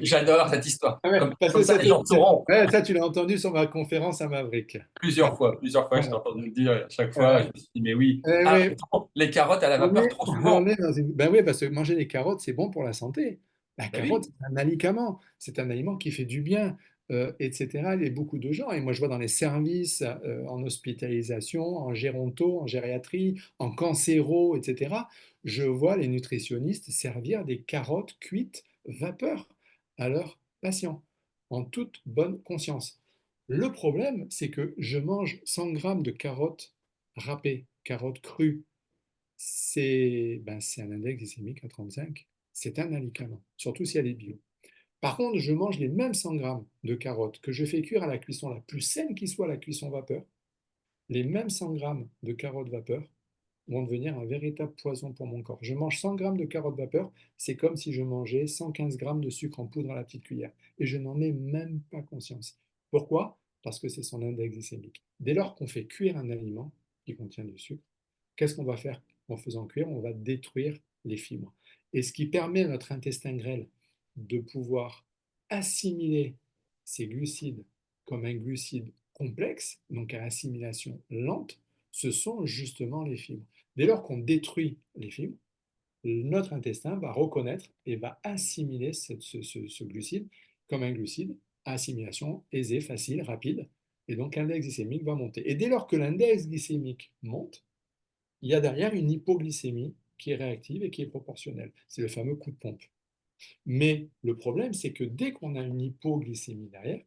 J'adore cette histoire. Ah ouais, parce Comme que ça, ça, les gens sauront. ouais, ça, tu l'as entendu sur ma conférence à Maverick. Plusieurs fois, je t'ai Voilà. entendu le dire. Et à chaque fois, Euh, je me suis dit, mais oui. Ah, oui, attends, les carottes à la vapeur, trop on souvent. est dans une... Ben oui, parce que manger des carottes, c'est bon pour la santé. La Ben carotte, oui. c'est un aliment. C'est un aliment qui fait du bien, etc. Et beaucoup de gens, et moi je vois dans les services, en hospitalisation, en géronto, en gériatrie, en cancéro, etc., je vois les nutritionnistes servir des carottes cuites vapeur à leurs patients, en toute bonne conscience. Le problème, c'est que je mange 100 grammes de carottes râpées, carottes crues, c'est un index glycémique à 35. C'est un aliment, surtout si elle est bio. Par contre, je mange les mêmes 100 grammes de carottes que je fais cuire à la cuisson la plus saine qui soit, la cuisson vapeur. Les mêmes 100 grammes de carottes vapeur vont devenir un véritable poison pour mon corps. Je mange 100 grammes de carottes vapeur, c'est comme si je mangeais 115 grammes de sucre en poudre à la petite cuillère. Et je n'en ai même pas conscience. Pourquoi? Parce que c'est son index glycémique. Dès lors qu'on fait cuire un aliment qui contient du sucre, qu'est-ce qu'on va faire en faisant cuire? On va détruire les fibres. Et ce qui permet à notre intestin grêle de pouvoir assimiler ces glucides comme un glucide complexe, donc à assimilation lente, ce sont justement les fibres. Dès lors qu'on détruit les fibres, notre intestin va reconnaître et va assimiler ce glucide comme un glucide à assimilation aisée, facile, rapide. Et donc l'index glycémique va monter. Et dès lors que l'index glycémique monte, il y a derrière une hypoglycémie qui est réactive et qui est proportionnelle. C'est le fameux coup de pompe. Mais le problème, c'est que dès qu'on a une hypoglycémie derrière,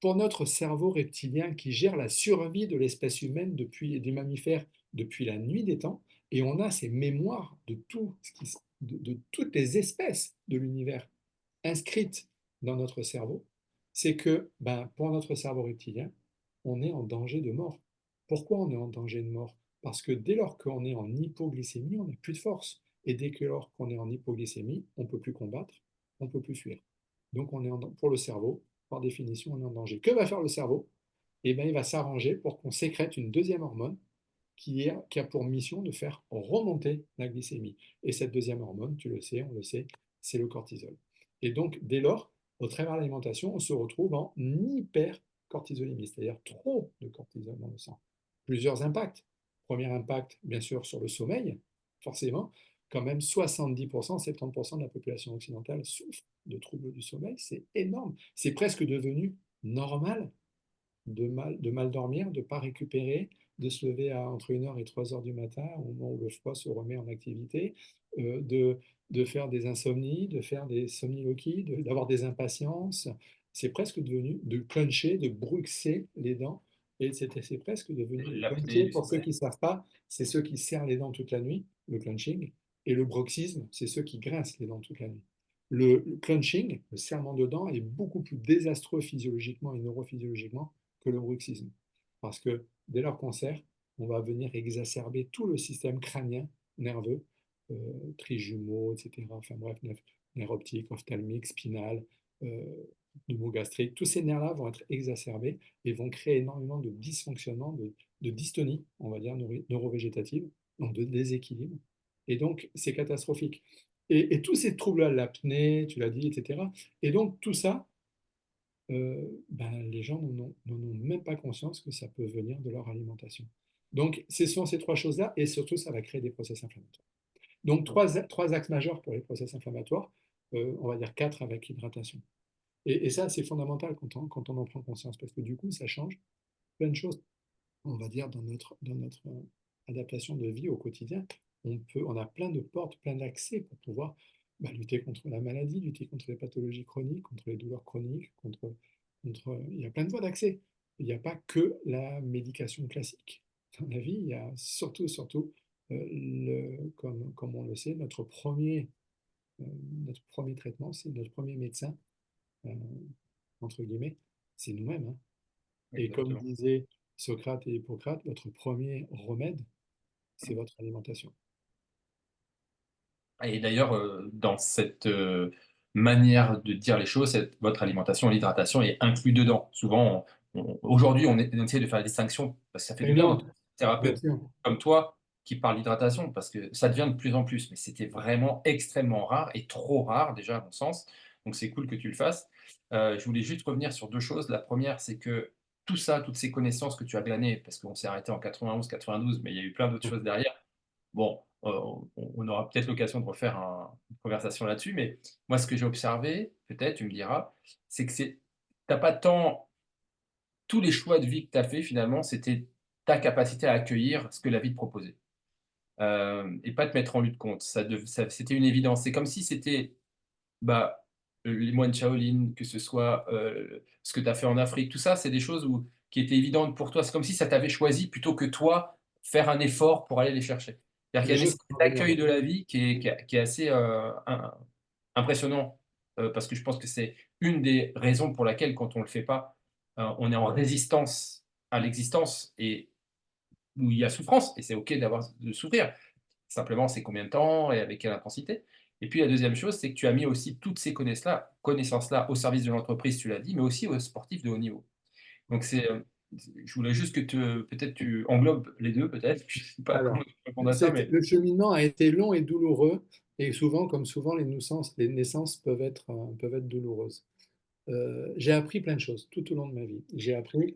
pour notre cerveau reptilien qui gère la survie de l'espèce humaine depuis des mammifères depuis la nuit des temps, et on a ces mémoires de toutes les espèces de l'univers inscrites dans notre cerveau, c'est que pour notre cerveau reptilien, on est en danger de mort. Pourquoi on est en danger de mort? Parce que dès lors qu'on est en hypoglycémie, on n'a plus de force. Et dès lors qu'on est en hypoglycémie, on ne peut plus combattre, on ne peut plus fuir. Donc pour le cerveau, par définition, on est en danger. Que va faire le cerveau? Eh bien, il va s'arranger pour qu'on sécrète une deuxième hormone qui a pour mission de faire remonter la glycémie. Et cette deuxième hormone, tu le sais, on le sait, c'est le cortisol. Et donc, dès lors, au travers de l'alimentation, on se retrouve en hypercortisolémie, c'est-à-dire trop de cortisol dans le sang. Plusieurs impacts. Premier impact, bien sûr, sur le sommeil, forcément. Quand même 70%, 70% de la population occidentale souffre de troubles du sommeil. C'est énorme. C'est presque devenu normal de mal dormir, de ne pas récupérer, de se lever entre 1 heure et 3 heures du matin, au moment où le foie se remet en activité, de faire des insomnies, de faire des somniloquies, d'avoir des impatiences. C'est presque devenu de clencher, de bruxer les dents. Et c'est presque devenu L'apnée clencher, du pour ceux sommeil. qui ne savent pas, c'est ceux qui serrent les dents toute la nuit, le clenching. Et le bruxisme, c'est ceux qui grincent les dents toute la nuit. Le clenching, le serrement de dents, est beaucoup plus désastreux physiologiquement et neurophysiologiquement que le bruxisme. Parce que dès lors qu'on serre, on va venir exacerber tout le système crânien, nerveux, trijumeaux, etc. Enfin bref, nerf optique, ophtalmique, spinal, pneumogastrique. Tous ces nerfs-là vont être exacerbés et vont créer énormément de dysfonctionnement, de dystonie, on va dire, neurovégétative, donc de déséquilibre. Et donc, c'est catastrophique. Et tous ces troubles-là, l'apnée, tu l'as dit, etc. Et donc, tout ça, les gens n'en ont même pas conscience que ça peut venir de leur alimentation. Donc, ce sont ces trois choses-là, et surtout, ça va créer des process inflammatoires. Donc, trois axes majeurs pour les process inflammatoires, on va dire quatre avec l'hydratation. Et ça, c'est fondamental quand on en prend conscience, parce que du coup, ça change plein de choses, on va dire, dans notre adaptation de vie au quotidien. On a plein de portes, plein d'accès pour pouvoir lutter contre la maladie, lutter contre les pathologies chroniques, contre les douleurs chroniques, il y a plein de voies d'accès. Il n'y a pas que la médication classique. Dans la vie, il y a surtout, comme on le sait, euh, notre premier traitement, c'est notre premier médecin, euh, entre guillemets, c'est nous-mêmes, hein. Et comme Exactement. disaient Socrate et Hippocrate, votre premier remède, c'est votre alimentation. Et d'ailleurs, dans cette manière de dire les choses, votre alimentation et l'hydratation est inclus dedans. Souvent, aujourd'hui, on essaie de faire la distinction parce que ça fait du Et bien de non, trouver un bien thérapeute sûr. comme toi qui parle d'hydratation parce que ça devient de plus en plus. Mais c'était vraiment extrêmement rare et trop rare déjà à mon sens. Donc c'est cool que tu le fasses. Je voulais juste revenir sur deux choses. La première, c'est que tout ça, toutes ces connaissances que tu as glanées, parce qu'on s'est arrêté en 91, 92, mais il y a eu plein d'autres choses derrière. Bon, on aura peut-être l'occasion de refaire une conversation là-dessus, mais moi, ce que j'ai observé, peut-être, tu me diras, c'est que tu pas tant tous les choix de vie que tu as fait finalement, c'était ta capacité à accueillir ce que la vie te proposait, et pas te mettre en lutte contre. C'était une évidence. C'est comme si c'était, bah, les moines Shaolin, que ce soit, ce que tu as fait en Afrique, tout ça, c'est des choses qui étaient évidentes pour toi. C'est comme si ça t'avait choisi plutôt que toi, faire un effort pour aller les chercher. C'est-à-dire les qu'il y a une jeux espèce sont revenus à d'accueil moi. de la vie qui est assez, impressionnant, parce que je pense que c'est une des raisons pour laquelle quand on le fait pas, on est en résistance à l'existence et où il y a souffrance et c'est OK de souffrir. Simplement, c'est combien de temps et avec quelle intensité? Et puis la deuxième chose, c'est que tu as mis aussi toutes ces connaissances-là au service de l'entreprise, tu l'as dit, mais aussi aux sportifs de haut niveau. Donc je voulais juste que peut-être tu englobes les 2 peut-être, je sais pas comment Alors, tu réponds à ça, mais le cheminement a été long et douloureux, et souvent, comme souvent, les naissances peuvent être douloureuses. J'ai appris plein de choses tout au long de ma vie. J'ai appris,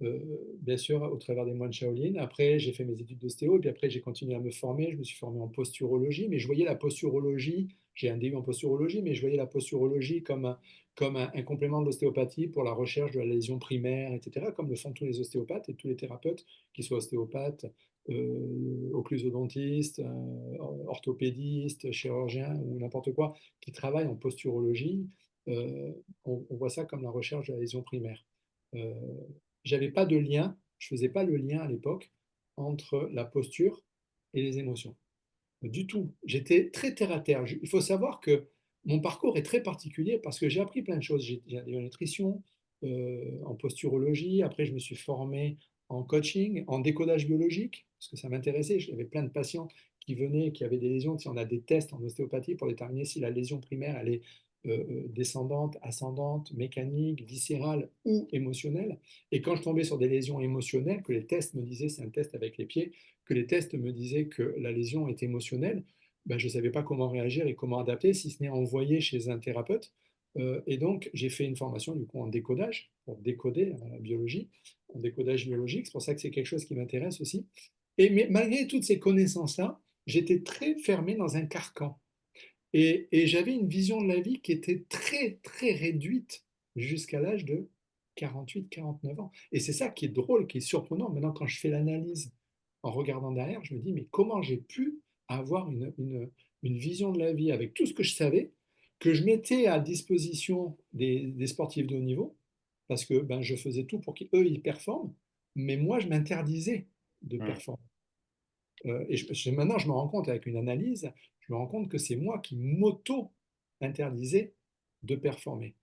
euh, bien sûr, au travers des moines Shaolin. Après, j'ai fait mes études d'ostéo, et puis après, j'ai continué à me former. Je me suis formé en posturologie, mais je voyais la posturologie, j'ai un DU en posturologie, mais je voyais la posturologie comme un complément de l'ostéopathie pour la recherche de la lésion primaire, etc., comme le font tous les ostéopathes et tous les thérapeutes, qu'ils soient ostéopathes, occlusodontistes, orthopédistes, chirurgiens ou n'importe quoi, qui travaillent en posturologie. On voit ça comme la recherche de la lésion primaire. Euh, J'avais pas de lien, je faisais pas le lien à l'époque entre la posture et les émotions. Du tout. J'étais très terre à terre. Il faut savoir que mon parcours est très particulier parce que j'ai appris plein de choses. J'ai appris en nutrition, en posturologie. Après, je me suis formé en coaching, en décodage biologique, parce que ça m'intéressait. J'avais plein de patients qui venaient, qui avaient des lésions. Si on a des tests en ostéopathie pour déterminer si la lésion primaire elle est descendante, ascendante, mécanique, viscérale ou émotionnelle. Et quand je tombais sur des lésions émotionnelles, que les tests me disaient c'est un test avec les pieds, que les tests me disaient que la lésion est émotionnelle, ben, je ne savais pas comment réagir et comment adapter, si ce n'est envoyer chez un thérapeute. Et donc, j'ai fait une formation du coup en décodage, pour décoder la biologie, en décodage biologique. C'est pour ça que c'est quelque chose qui m'intéresse aussi. Mais malgré toutes ces connaissances-là, j'étais très fermé dans un carcan. Et j'avais une vision de la vie qui était très, très réduite jusqu'à l'âge de 48-49 ans. Et c'est ça qui est drôle, qui est surprenant. Maintenant, quand je fais l'analyse en regardant derrière, je me dis, mais comment j'ai pu avoir une vision de la vie avec tout ce que je savais, que je mettais à disposition des sportifs de haut niveau, parce que ben, je faisais tout pour qu'eux, ils performent, mais moi, je m'interdisais de mmh, performer. Maintenant, je me rends compte avec une analyse, je me rends compte que c'est moi qui m'auto-interdisais de performer.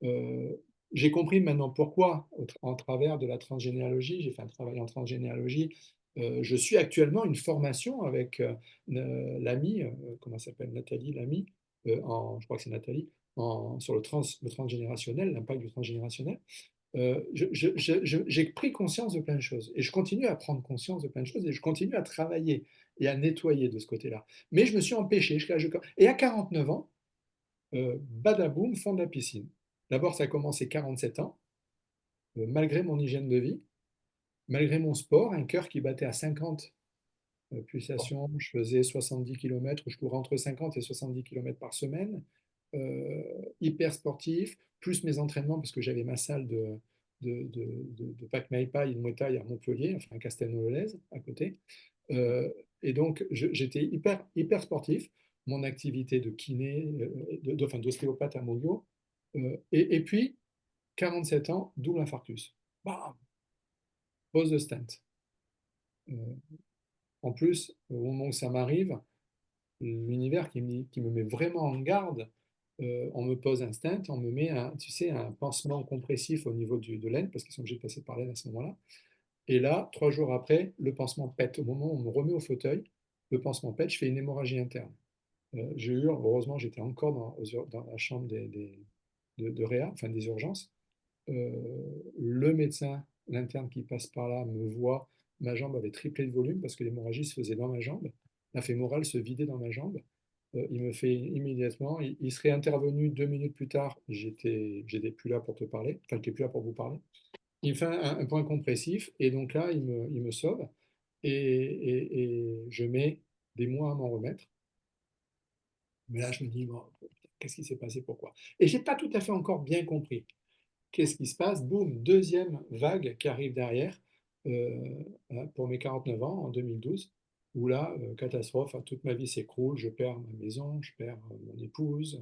Euh, j'ai compris maintenant pourquoi, en travers de la transgénéalogie, j'ai fait un travail en transgénéalogie. Je suis actuellement une formation avec l'ami, comment ça s'appelle, Nathalie, l'ami, je crois que c'est Nathalie, sur le transgénérationnel, l'impact du transgénérationnel. J'ai pris conscience de plein de choses et je continue à prendre conscience de plein de choses et je continue à travailler et à nettoyer de ce côté-là. Mais je me suis empêché. Et à 49 ans, badaboum, fond de la piscine. D'abord, ça a commencé 47 ans, malgré mon hygiène de vie, malgré mon sport, un cœur qui battait à 50 pulsations, je faisais 70 km, je courais entre 50 et 70 km par semaine, hyper sportif, plus mes entraînements, parce que j'avais ma salle de Pac Maipa et de Muay Thai à Montpellier, enfin à Castelnau-le-Lez, à côté. Et donc, j'étais hyper sportif. Mon activité de kiné, enfin, d'ostéopathe à Moyo. Et puis, 47 ans, double infarctus. Bam, pose de stent. Euh, En plus, au moment où ça m'arrive, l'univers qui me met vraiment en garde, on me pose un stent, on me met tu sais, un pansement compressif au niveau de l'aine, parce qu'ils sont obligés de passer par l'aine à ce moment-là. Et là, 3 jours après, le pansement pète. Au moment où on me remet au fauteuil, le pansement pète, je fais une hémorragie interne. J'ai eu, heureusement, j'étais encore dans la chambre de réa, enfin des urgences. Le médecin, l'interne qui passe par là, me voit. Ma jambe avait triplé de volume parce que l'hémorragie se faisait dans ma jambe. La fémorale se vidait dans ma jambe. Il me fait immédiatement. Il serait intervenu 2 minutes plus tard. J'étais plus là pour te parler. Enfin, j'étais plus là pour vous parler. Il me fait un point compressif et donc là, il me sauve. Et je mets des mois à m'en remettre. Mais là, je me dis, bon, qu'est-ce qui s'est passé, pourquoi? Et j'ai pas tout à fait encore bien compris. Qu'est-ce qui se passe? Boum, deuxième vague qui arrive derrière pour mes 49 ans en 2012, où là, catastrophe, hein, toute ma vie s'écroule, je perds ma maison, je perds mon épouse,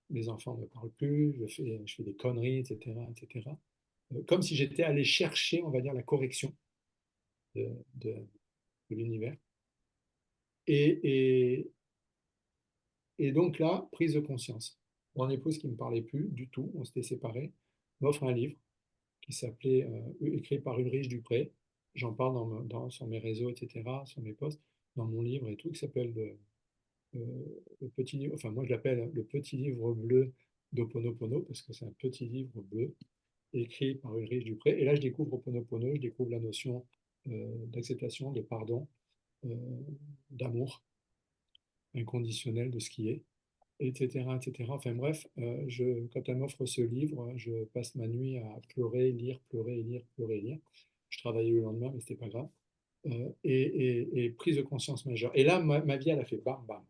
mes enfants ne me parlent plus, je fais des conneries, etc., etc. Comme si j'étais allé chercher, on va dire, la correction de, de- de l'univers. Et, et, et donc là, prise de conscience. Mon épouse qui ne me parlait plus du tout, on s'était séparés, m'offre un livre qui s'appelait, écrit par Ulrich Dupré. J'en parle sur mes réseaux, etc., sur mes posts, dans mon livre et tout, qui s'appelle le petit livre, enfin moi je l'appelle le petit livre bleu d'Ho'oponopono, parce que c'est un petit livre bleu écrit par Ulrich Dupré. Et là, je découvre Ho'oponopono, je découvre la notion d'acceptation, de pardon, euh, d'amour inconditionnel de ce qui est, etc., etc. Enfin bref, quand elle m'offre ce livre, je passe ma nuit à pleurer, lire, pleurer, lire, pleurer, lire. Je travaillais le lendemain, mais c'était pas grave. Et prise de conscience majeure. Et là, ma vie, elle a fait bam, bam.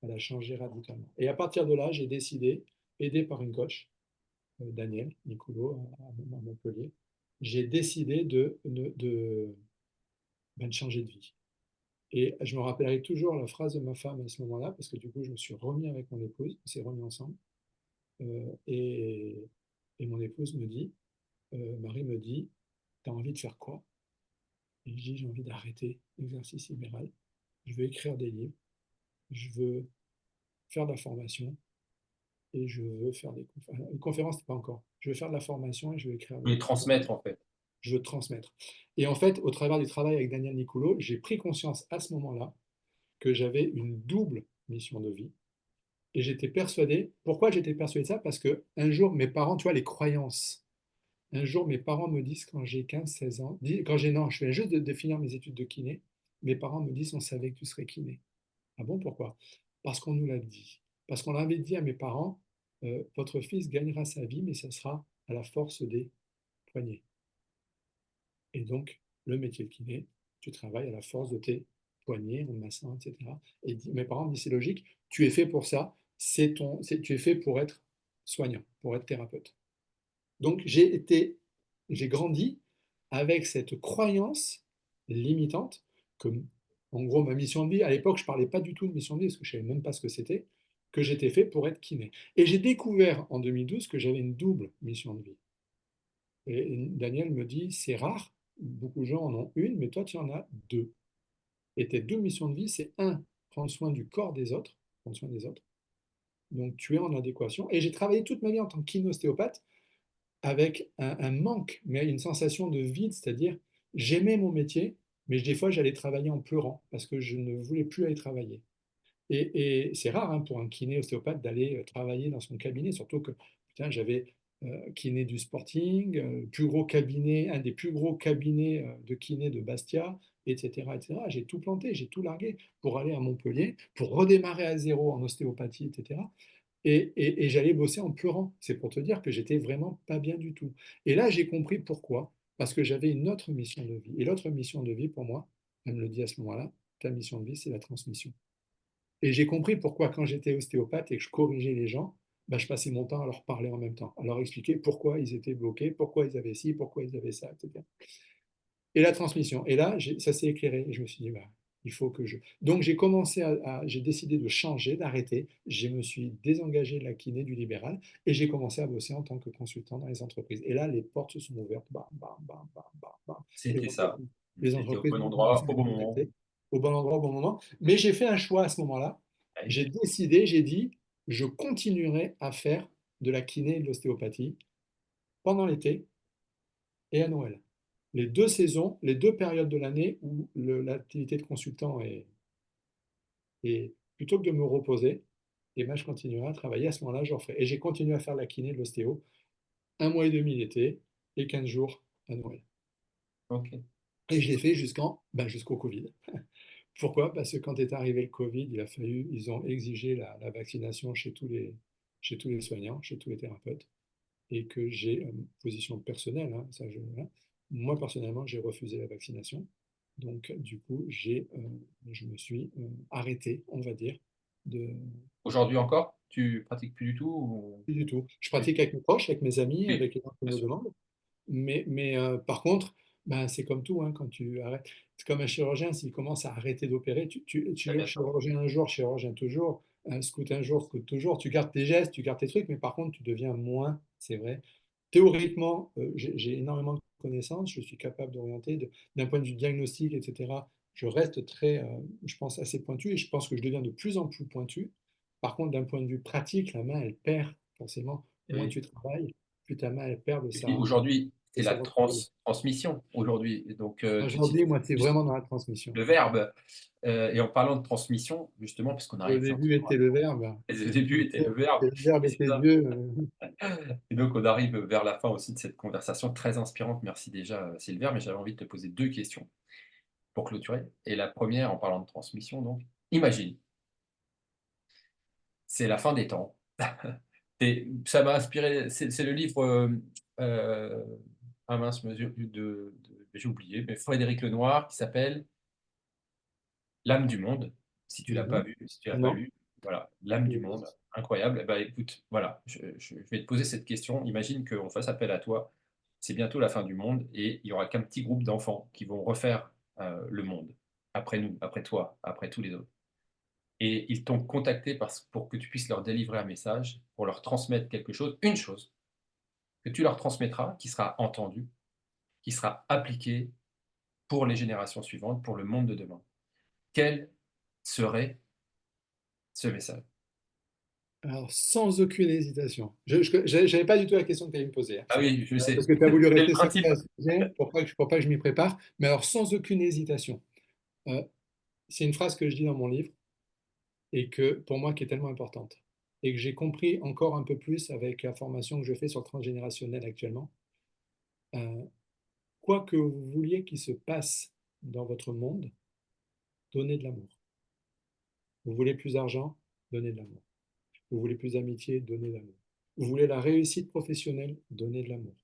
Elle a changé radicalement. Et à partir de là, j'ai décidé, aidé par une coach, Daniel Nicolo à Montpellier, j'ai décidé de changer de vie. Et je me rappellerai toujours la phrase de ma femme à ce moment-là, parce que du coup, je me suis remis avec mon épouse, on s'est remis ensemble. Euh, et, et mon épouse me dit, Marie me dit, t'as envie de faire quoi? Et je dis, j'ai envie d'arrêter l'exercice libéral. Je veux écrire des livres, je veux faire de la formation et je veux faire des conférences. Une conférence, c'est pas encore. Je veux faire de la formation et je veux écrire des Les livres. transmettre, en fait. Je veux transmettre. Et en fait, au travers du travail avec Daniel Nicolo, j'ai pris conscience à ce moment-là que j'avais une double mission de vie. Et j'étais persuadé, pourquoi j'étais persuadé de ça? Parce que un jour, mes parents, tu vois, les croyances, un jour, mes parents me disent, quand j'ai 15, 16 ans, non, je viens juste de finir mes études de kiné, mes parents me disent, on savait que tu serais kiné. Ah bon, pourquoi? Parce qu'on nous l'a dit. Parce qu'on avait dit à mes parents, votre fils gagnera sa vie, mais ça sera à la force des poignets. Et donc, le métier de kiné, tu travailles à la force de tes poignets, en massant, etc. Et mes parents me disent, c'est logique, tu es fait pour ça, tu es fait pour être soignant, pour être thérapeute. Donc, j'ai grandi avec cette croyance limitante que, en gros, ma mission de vie, à l'époque, je ne parlais pas du tout de mission de vie, parce que je ne savais même pas ce que c'était, que j'étais fait pour être kiné. Et j'ai découvert en 2012 que j'avais une double mission de vie. Et Daniel me dit, c'est rare, beaucoup de gens en ont une, mais toi, tu en as deux. Et tes deux missions de vie, c'est un, prendre soin du corps des autres, prendre soin des autres. Donc, tu es en adéquation. Et j'ai travaillé toute ma vie en tant que kiné-ostéopathe avec un manque, mais une sensation de vide, c'est-à-dire j'aimais mon métier, mais des fois j'allais travailler en pleurant parce que je ne voulais plus aller travailler. Et c'est rare hein, pour un kiné ostéopathe d'aller travailler dans son cabinet, surtout que putain, j'avais kiné du Sporting, plus gros cabinet, un des plus gros cabinets de kiné de Bastia, etc., etc. J'ai tout planté, j'ai tout largué pour aller à Montpellier, pour redémarrer à zéro en ostéopathie, etc. Et j'allais bosser en pleurant. C'est pour te dire que j'étais vraiment pas bien du tout. Et là, j'ai compris pourquoi. Parce que j'avais une autre mission de vie. Et l'autre mission de vie, pour moi, elle me le dit à ce moment-là, ta mission de vie, c'est la transmission. Et j'ai compris pourquoi, quand j'étais ostéopathe et que je corrigeais les gens, bah, je passais mon temps à leur parler en même temps, à leur expliquer pourquoi ils étaient bloqués, pourquoi ils avaient ci, pourquoi ils avaient ça, etc. Et la transmission. Et là, ça s'est éclairé. Et je me suis dit, bah, il faut que je. Donc, j'ai décidé de changer, d'arrêter. Je me suis désengagé de la kiné du libéral et j'ai commencé à bosser en tant que consultant dans les entreprises. Et là, les portes se sont ouvertes. Bam, bam, bam, bam, bam, bam. C'était ça. Les C'était au entreprises bon ont commencé endroit, à au me bon moment. contacter au bon endroit, au bon moment. Mais j'ai fait un choix à ce moment-là. Ouais. J'ai décidé, j'ai dit, je continuerai à faire de la kiné et de l'ostéopathie pendant l'été et à Noël. Les deux saisons, les deux périodes de l'année où l'activité de consultant est plutôt que de me reposer, et ben, je continuerai à travailler. À ce moment-là, je referai. Et j'ai continué à faire la kiné, de l'ostéo, un mois et demi l'été et 15 jours à Noël. Ok. Et je l'ai fait jusqu'au Covid. Pourquoi? Parce que quand est arrivé le Covid, ils ont exigé la vaccination chez tous les soignants, chez tous les thérapeutes, et que j'ai une position personnelle, hein, hein. Moi personnellement, j'ai refusé la vaccination. Donc, du coup, je me suis arrêté, on va dire, de. Aujourd'hui encore, tu pratiques plus du tout Plus du tout. Je plus du pratique avec mes proches, avec mes amis, Oui, avec les gens qui bien me le sûr. demandent. Mais par contre, ben, c'est comme tout, hein, quand tu arrêtes. C'est comme un chirurgien, s'il commence à arrêter d'opérer, Très bien sûr. chirurgien un jour, chirurgien toujours, un scout un jour, scout toujours, tu gardes tes gestes, tu gardes tes trucs, mais par contre, tu deviens moins, c'est vrai. Théoriquement, j'ai énormément de connaissances, je suis capable d'orienter d'un point de vue diagnostique, etc. je reste très, je pense, assez pointu et je pense que je deviens de plus en plus pointu. Par contre, d'un point de vue pratique, la main, elle perd forcément. Moins Et, tu travailles, plus ta main, elle perd et puis aujourd'hui, de c'est sa la rentabilité. transmission. Aujourd'hui, donc tu Aujourd'hui, utilises moi, c'est plus vraiment dans la transmission. le verbe. Et en parlant de transmission, justement, puisqu'on Au arrive bientôt, début était le verbe, le début était le et verbe, le verbe et c'est était ça. Dieu. Et donc on arrive vers la fin aussi de cette conversation très inspirante. Merci déjà, Sylvain, mais j'avais envie de te poser 2 questions pour clôturer. Et la première, en parlant de transmission, donc, imagine, c'est la fin des temps. Et ça m'a inspiré, c'est le livre, ah mince, mesure j'ai oublié, mais Frédéric Lenoir, qui s'appelle L'âme du monde. Si tu l'as pas Mhm. vu, si tu l'as pas Non. lu, voilà, L'âme du monde, incroyable. Eh ben, écoute, voilà, je vais te poser cette question. Imagine qu'on fasse appel à toi, c'est bientôt la fin du monde et il y aura qu'un petit groupe d'enfants qui vont refaire, le monde après nous, après toi, après tous les autres. Et ils t'ont contacté pour que tu puisses leur délivrer un message, pour leur transmettre quelque chose, une chose, que tu leur transmettras, qui sera entendue, qui sera appliquée pour les générations suivantes, pour le monde de demain. Quel serait ce message? Alors, sans aucune hésitation. J'avais pas du tout la question que tu allais me poser, hein, Ah oui, je parce sais. que tu as voulu C'est le rester centré principe. à ce sujet pour pas que je m'y prépare. Mais alors, sans aucune hésitation. Euh, c'est une phrase que je dis dans mon livre et que pour moi qui est tellement importante et que j'ai compris encore un peu plus avec la formation que je fais sur le transgénérationnel actuellement. Euh, quoi que vous vouliez qu'il se passe dans votre monde, donnez de l'amour. Vous voulez plus d'argent, donnez de l'amour. Vous voulez plus d'amitié, donnez de l'amour. Vous voulez la réussite professionnelle, donnez de l'amour.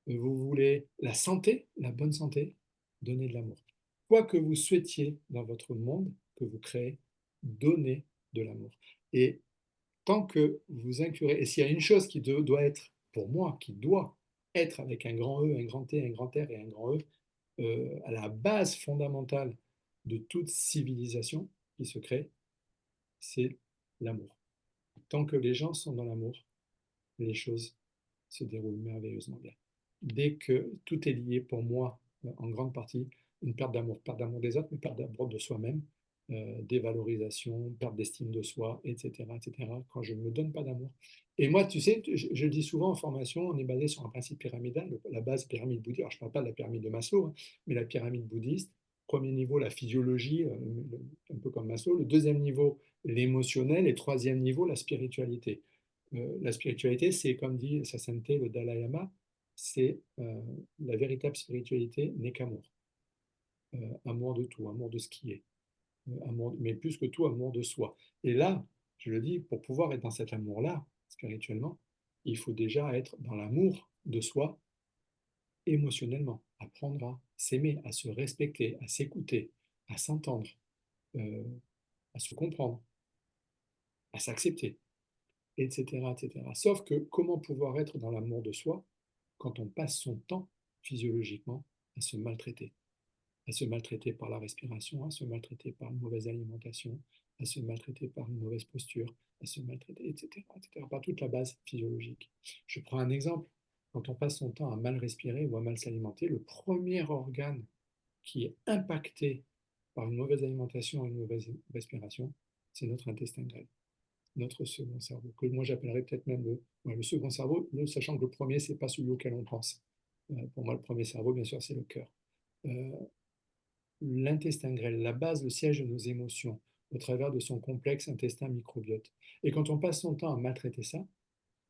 Vous voulez la santé, la bonne santé, donnez de l'amour. Quoi que vous souhaitiez dans votre monde que vous créez, donnez de l'amour. Et tant que vous inclurez, et s'il y a une chose qui doit être, pour moi, qui doit être avec un grand E, un grand T, un grand R et un grand E, à la base fondamentale de toute civilisation qui se crée, c'est l'amour. Tant que les gens sont dans l'amour, les choses se déroulent merveilleusement bien. Dès que tout est lié pour moi, en grande partie, une perte d'amour des autres, mais perte d'amour de soi-même, dévalorisation, perte d'estime de soi, etc., etc., quand je ne me donne pas d'amour. Et moi, tu sais, je dis souvent en formation, on est basé sur un principe pyramidal, la base pyramide bouddhiste. Alors, je ne parle pas de la pyramide de Maslow, hein, mais la pyramide bouddhiste. Premier niveau, la physiologie, un peu comme Maslow. Le deuxième niveau, l'émotionnel. Et troisième niveau, la spiritualité. La spiritualité, c'est comme dit Sa Sainteté le Dalai Lama, c'est la véritable spiritualité n'est qu'amour. Amour de tout, amour de ce qui est, amour, mais plus que tout, amour de soi. Et là, je le dis, pour pouvoir être dans cet amour-là, spirituellement, il faut déjà être dans l'amour de soi émotionnellement, apprendre à s'aimer, à se respecter, à s'écouter, à s'entendre, euh, à se comprendre, à s'accepter, etc., etc. Sauf que comment pouvoir être dans l'amour de soi quand on passe son temps physiologiquement à se maltraiter par la respiration, à se maltraiter par une mauvaise alimentation, à se maltraiter par une mauvaise posture, à se maltraiter, etc., etc., par toute la base physiologique. Je prends un exemple. Quand on passe son temps à mal respirer ou à mal s'alimenter, le premier organe qui est impacté par une mauvaise alimentation et une mauvaise respiration, c'est notre intestin grêle, notre second cerveau, que moi j'appellerais peut-être même le second cerveau, sachant que le premier, c'est pas celui auquel on pense. Pour moi, le premier cerveau, bien sûr, c'est le cœur. Euh, L'intestin grêle, la base, le siège de nos émotions, au travers de son complexe intestin microbiote. Et quand on passe son temps à maltraiter ça,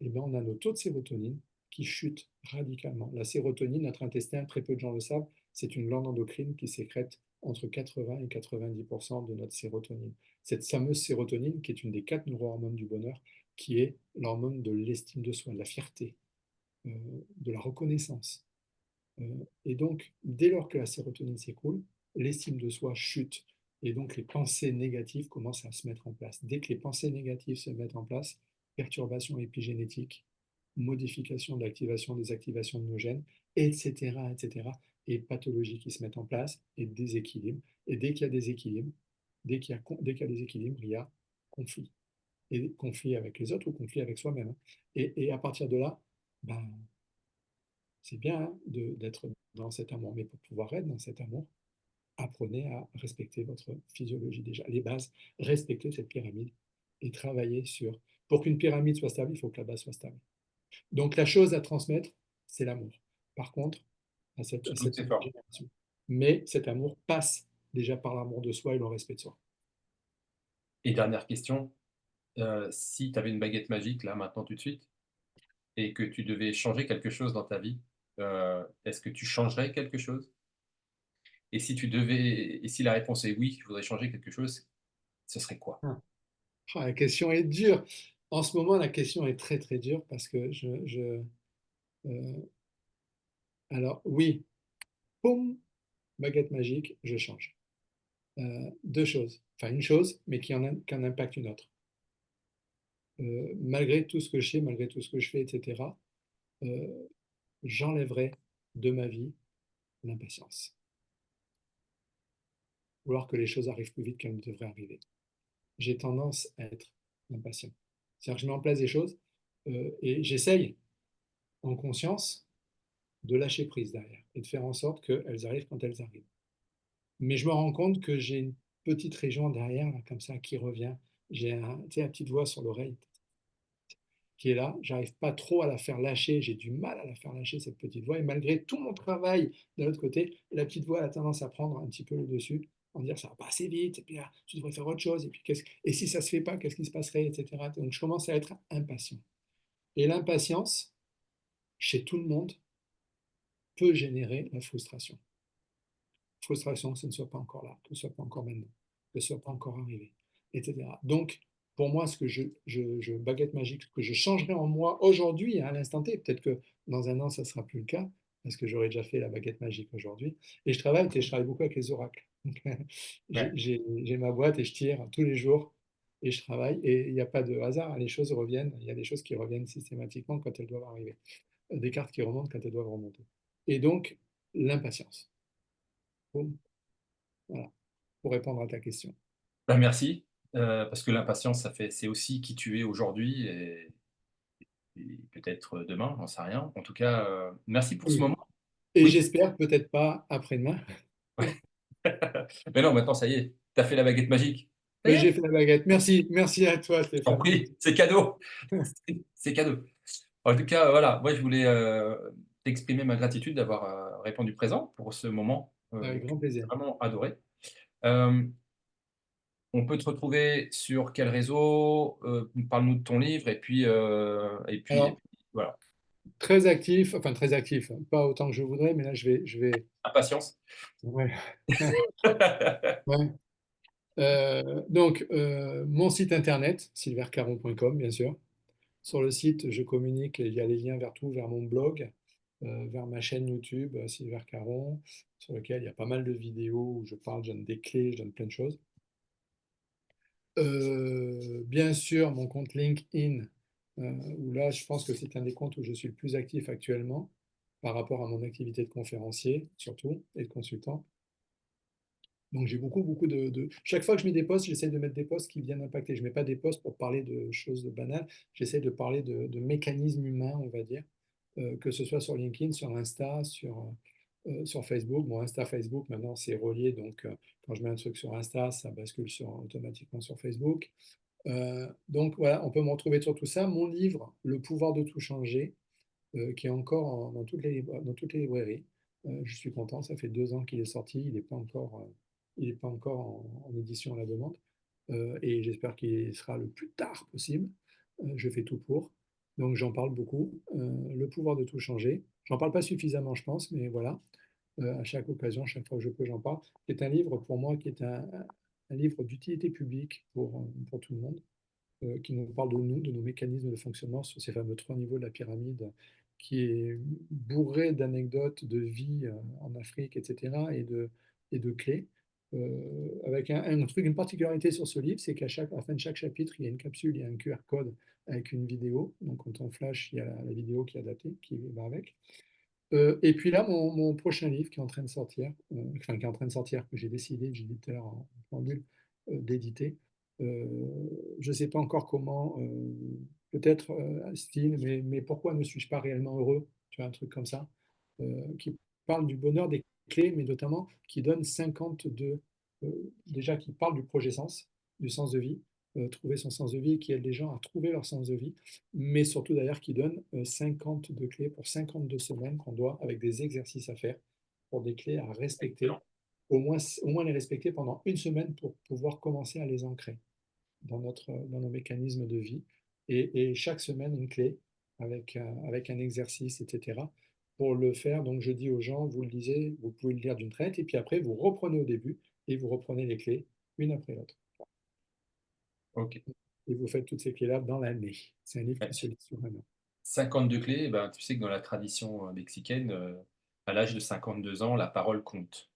eh bien, on a nos taux de sérotonine qui chutent radicalement. La sérotonine, notre intestin, très peu de gens le savent, c'est une glande endocrine qui sécrète entre 80 et 90% de notre sérotonine. Cette fameuse sérotonine, qui est une des 4 neurohormones du bonheur, qui est l'hormone de l'estime de soi, de la fierté, de la reconnaissance. Et donc, dès lors que la sérotonine s'écroule, l'estime de soi chute. Et donc, les pensées négatives commencent à se mettre en place. Dès que les pensées négatives se mettent en place, perturbations épigénétiques, modification de l'activation, désactivation de nos gènes, etc., etc., et pathologies qui se mettent en place, et déséquilibre. Et dès qu'il y a déséquilibre, dès qu'il y a déséquilibre, il y a conflit. Et conflit avec les autres ou conflit avec soi-même. Et à partir de là, ben, c'est bien hein, d'être dans cet amour, mais pour pouvoir être dans cet amour, apprenez à respecter votre physiologie déjà. Les bases, respectez cette pyramide et travaillez sur... Pour qu'une pyramide soit stable, il faut que la base soit stable. Donc la chose à transmettre, c'est l'amour. Par contre, à Toutes cette ces nouvelle formes. génération. Mais cet amour passe déjà par l'amour de soi et le respect de soi. Et dernière question, si tu avais une baguette magique là maintenant tout de suite et que tu devais changer quelque chose dans ta vie, est-ce que tu changerais quelque chose? Et si la réponse est oui, tu voudrais changer quelque chose, ce serait quoi? Ah, la question est dure. En ce moment, la question est très très dure parce que alors oui, poum, baguette magique, je change. Deux choses. Enfin, une chose, mais qui en impacte une autre. Malgré tout ce que je sais, malgré tout ce que je fais, etc., euh, j'enlèverai de ma vie l'impatience. Vouloir que les choses arrivent plus vite qu'elles ne devraient arriver. J'ai tendance à être impatient. C'est-à-dire que je mets en place des choses et j'essaye, en conscience, de lâcher prise derrière et de faire en sorte qu'elles arrivent quand elles arrivent. Mais je me rends compte que j'ai une petite région derrière, là, comme ça, qui revient. J'ai la petite voix sur l'oreille qui est là. J'arrive pas trop à la faire lâcher. J'ai du mal à la faire lâcher, cette petite voix. Et malgré tout mon travail de l'autre côté, la petite voix a tendance à prendre un petit peu le dessus, en dire ça va pas assez vite, et puis là, tu devrais faire autre chose, et puis et si ça se fait pas, qu'est-ce qui se passerait, etc. Donc je commence à être impatient. Et l'impatience, chez tout le monde, peut générer la frustration. Frustration que ce ne soit pas encore là, que ce ne soit pas encore maintenant, que ce ne soit pas encore arrivé, etc. Donc, pour moi, ce que baguette magique, ce que je changerai en moi aujourd'hui, à l'instant T, peut-être que dans un an, ça ne sera plus le cas, parce que j'aurai déjà fait la baguette magique aujourd'hui. Et je travaille beaucoup avec les oracles. Ouais. J'ai ma boîte et je tire tous les jours et je travaille. Et il n'y a pas de hasard, les choses reviennent. Il y a des choses qui reviennent systématiquement quand elles doivent arriver. Des cartes qui remontent quand elles doivent remonter. Et donc, l'impatience. Boum. Voilà, pour répondre à ta question. Bah, merci, parce que l'impatience, c'est aussi qui tu es aujourd'hui et peut-être demain, j'en sais rien. En tout cas, merci pour ce Oui. moment. Et Oui, j'espère peut-être pas après-demain. ouais. Mais non, maintenant ça y est, tu as fait la baguette magique. Ça y Mais est, j'ai fait la baguette. Merci, merci à toi, je t'en Stéphane. prie, c'est cadeau, c'est cadeau. En tout cas, voilà, moi je voulais, t'exprimer ma gratitude d'avoir, répondu présent pour ce moment, Avec que grand j'ai plaisir. vraiment adoré. Hem, on peut te retrouver sur quel réseau? Parle-nous de ton livre et puis Alors, voilà, très actif, enfin très actif, hein, pas autant que je voudrais, mais là, impatience. ouais, ouais. Donc, mon site internet, silvercaron.com, bien sûr. Sur le site, je communique, il y a les liens vers tout, vers mon blog, vers ma chaîne YouTube, Silver Caron, sur lequel il y a pas mal de vidéos où je parle, je donne des clés, je donne plein de choses. Bien sûr, mon compte LinkedIn, où là, je pense que c'est un des comptes où je suis le plus actif actuellement par rapport à mon activité de conférencier, surtout, et de consultant. Donc, j'ai beaucoup Chaque fois que je mets des posts, j'essaie de mettre des posts qui viennent impacter. Je ne mets pas des posts pour parler de choses banales, j'essaie de parler de mécanismes humains, on va dire, que ce soit sur LinkedIn, sur Insta, sur Facebook. Bon, Insta, Facebook, maintenant, c'est relié, donc quand je mets un truc sur Insta, ça bascule automatiquement sur Facebook. Donc voilà, on peut me retrouver sur tout ça. Mon livre, Le pouvoir de tout changer, qui est encore dans toutes les librairies. Je suis content, ça fait 2 ans qu'il est sorti, il est pas encore en édition à la demande. Et j'espère qu'il sera le plus tard possible. Je fais tout pour. Donc j'en parle beaucoup. Le pouvoir de tout changer. J'en parle pas suffisamment, je pense, mais voilà. À chaque occasion, chaque fois que je peux, j'en parle. C'est un livre pour moi qui est un livre d'utilité publique pour tout le monde, qui nous parle de nous, de nos mécanismes de fonctionnement sur ces fameux 3 niveaux de la pyramide, qui est bourré d'anecdotes de vie en Afrique, etc., et de clés. Avec un truc, une particularité sur ce livre, c'est à la fin de chaque chapitre, il y a une capsule, il y a un QR code avec une vidéo. Donc quand on flash, il y a la vidéo qui est adaptée, qui va avec. Et puis là, mon prochain livre qui est en train de sortir, enfin qui est en train de sortir, que j'ai décidé, j'ai dit tout à l'heure en préambule, d'éditer. Euh, je ne sais pas encore comment, peut-être un style, mais pourquoi ne suis-je pas réellement heureux? Tu vois, un truc comme ça, qui parle du bonheur des clés, mais notamment qui donne 52, déjà qui parle du projet sens, du sens de vie, trouver son sens de vie, qui aide les gens à trouver leur sens de vie, mais surtout d'ailleurs qui donne 52 clés pour 52 semaines qu'on doit, avec des exercices à faire, pour des clés à respecter, Excellent. au moins les respecter pendant une semaine pour pouvoir commencer à les ancrer dans nos mécanismes de vie. Et chaque semaine, une clé avec un exercice, etc. Pour le faire, donc je dis aux gens, vous le lisez, vous pouvez le lire d'une traite, et puis après, vous reprenez au début et vous reprenez les clés, une après l'autre. Ok. Et vous faites toutes ces clés-là dans l'année. C'est un livre qui Ouais. se lit sur un an. 52 clés, ben, tu sais que dans la tradition mexicaine, à l'âge de 52 ans, la parole compte.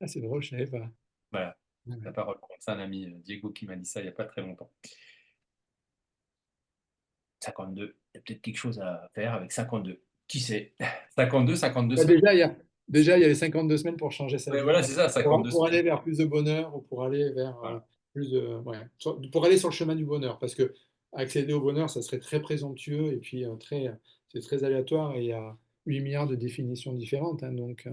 Ah, c'est drôle, je savais pas. Voilà, Ouais, la ouais. parole compte. C'est un ami, Diego, qui m'a dit ça il n'y a pas très longtemps. 52, il y a peut-être quelque chose à faire avec 52. Qui sait? 52, 52 Bah, semaines. déjà, il y avait 52 semaines pour changer sa Ouais, vie, voilà, c'est ça, 52 pour semaines. aller vers plus de bonheur ou pour aller vers Voilà. plus de, ouais, pour aller sur le chemin du bonheur. Parce que accéder au bonheur, ça serait très présomptueux et puis c'est très aléatoire et il y a 8 milliards de définitions différentes, hein. Donc,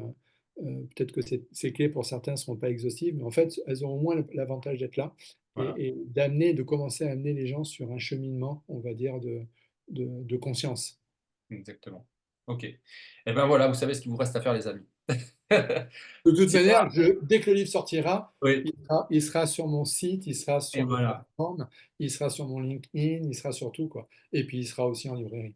peut-être que ces clés pour certains ne seront pas exhaustives, mais en fait, elles auront au moins l'avantage d'être là Voilà, et de commencer à amener les gens sur un cheminement, on va dire, de conscience. exactement. Ok. Et ben voilà, vous savez ce qu'il vous reste à faire, les amis. De toute C'est pas. manière, dès que le livre sortira, Oui, il sera sur mon site, il sera et sur mes voilà. plateformes, il sera sur mon LinkedIn, il sera sur tout, quoi. Et puis il sera aussi en librairie.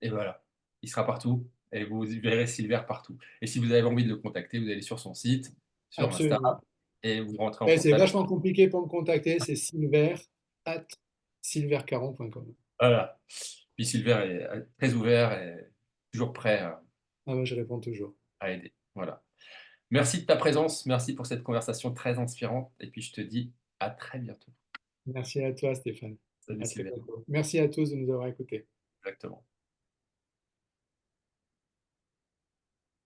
Et voilà. Il sera partout et vous verrez Silver partout. Et si vous avez envie de le contacter, vous allez sur son site, sur Insta, Absolument. et vous rentrez en Ouais, c'est contact. vachement compliqué pour me contacter, c'est silver@silvercaron.com. Voilà. Puis Silver est très ouvert et toujours prêt Ah ben, je réponds toujours. à aider. Voilà. Merci de ta présence, merci pour cette conversation très inspirante et puis je te dis à très bientôt. Merci à toi, Stéphane. Salut À très Silver. bientôt. Merci à tous de nous avoir écoutés. Exactement.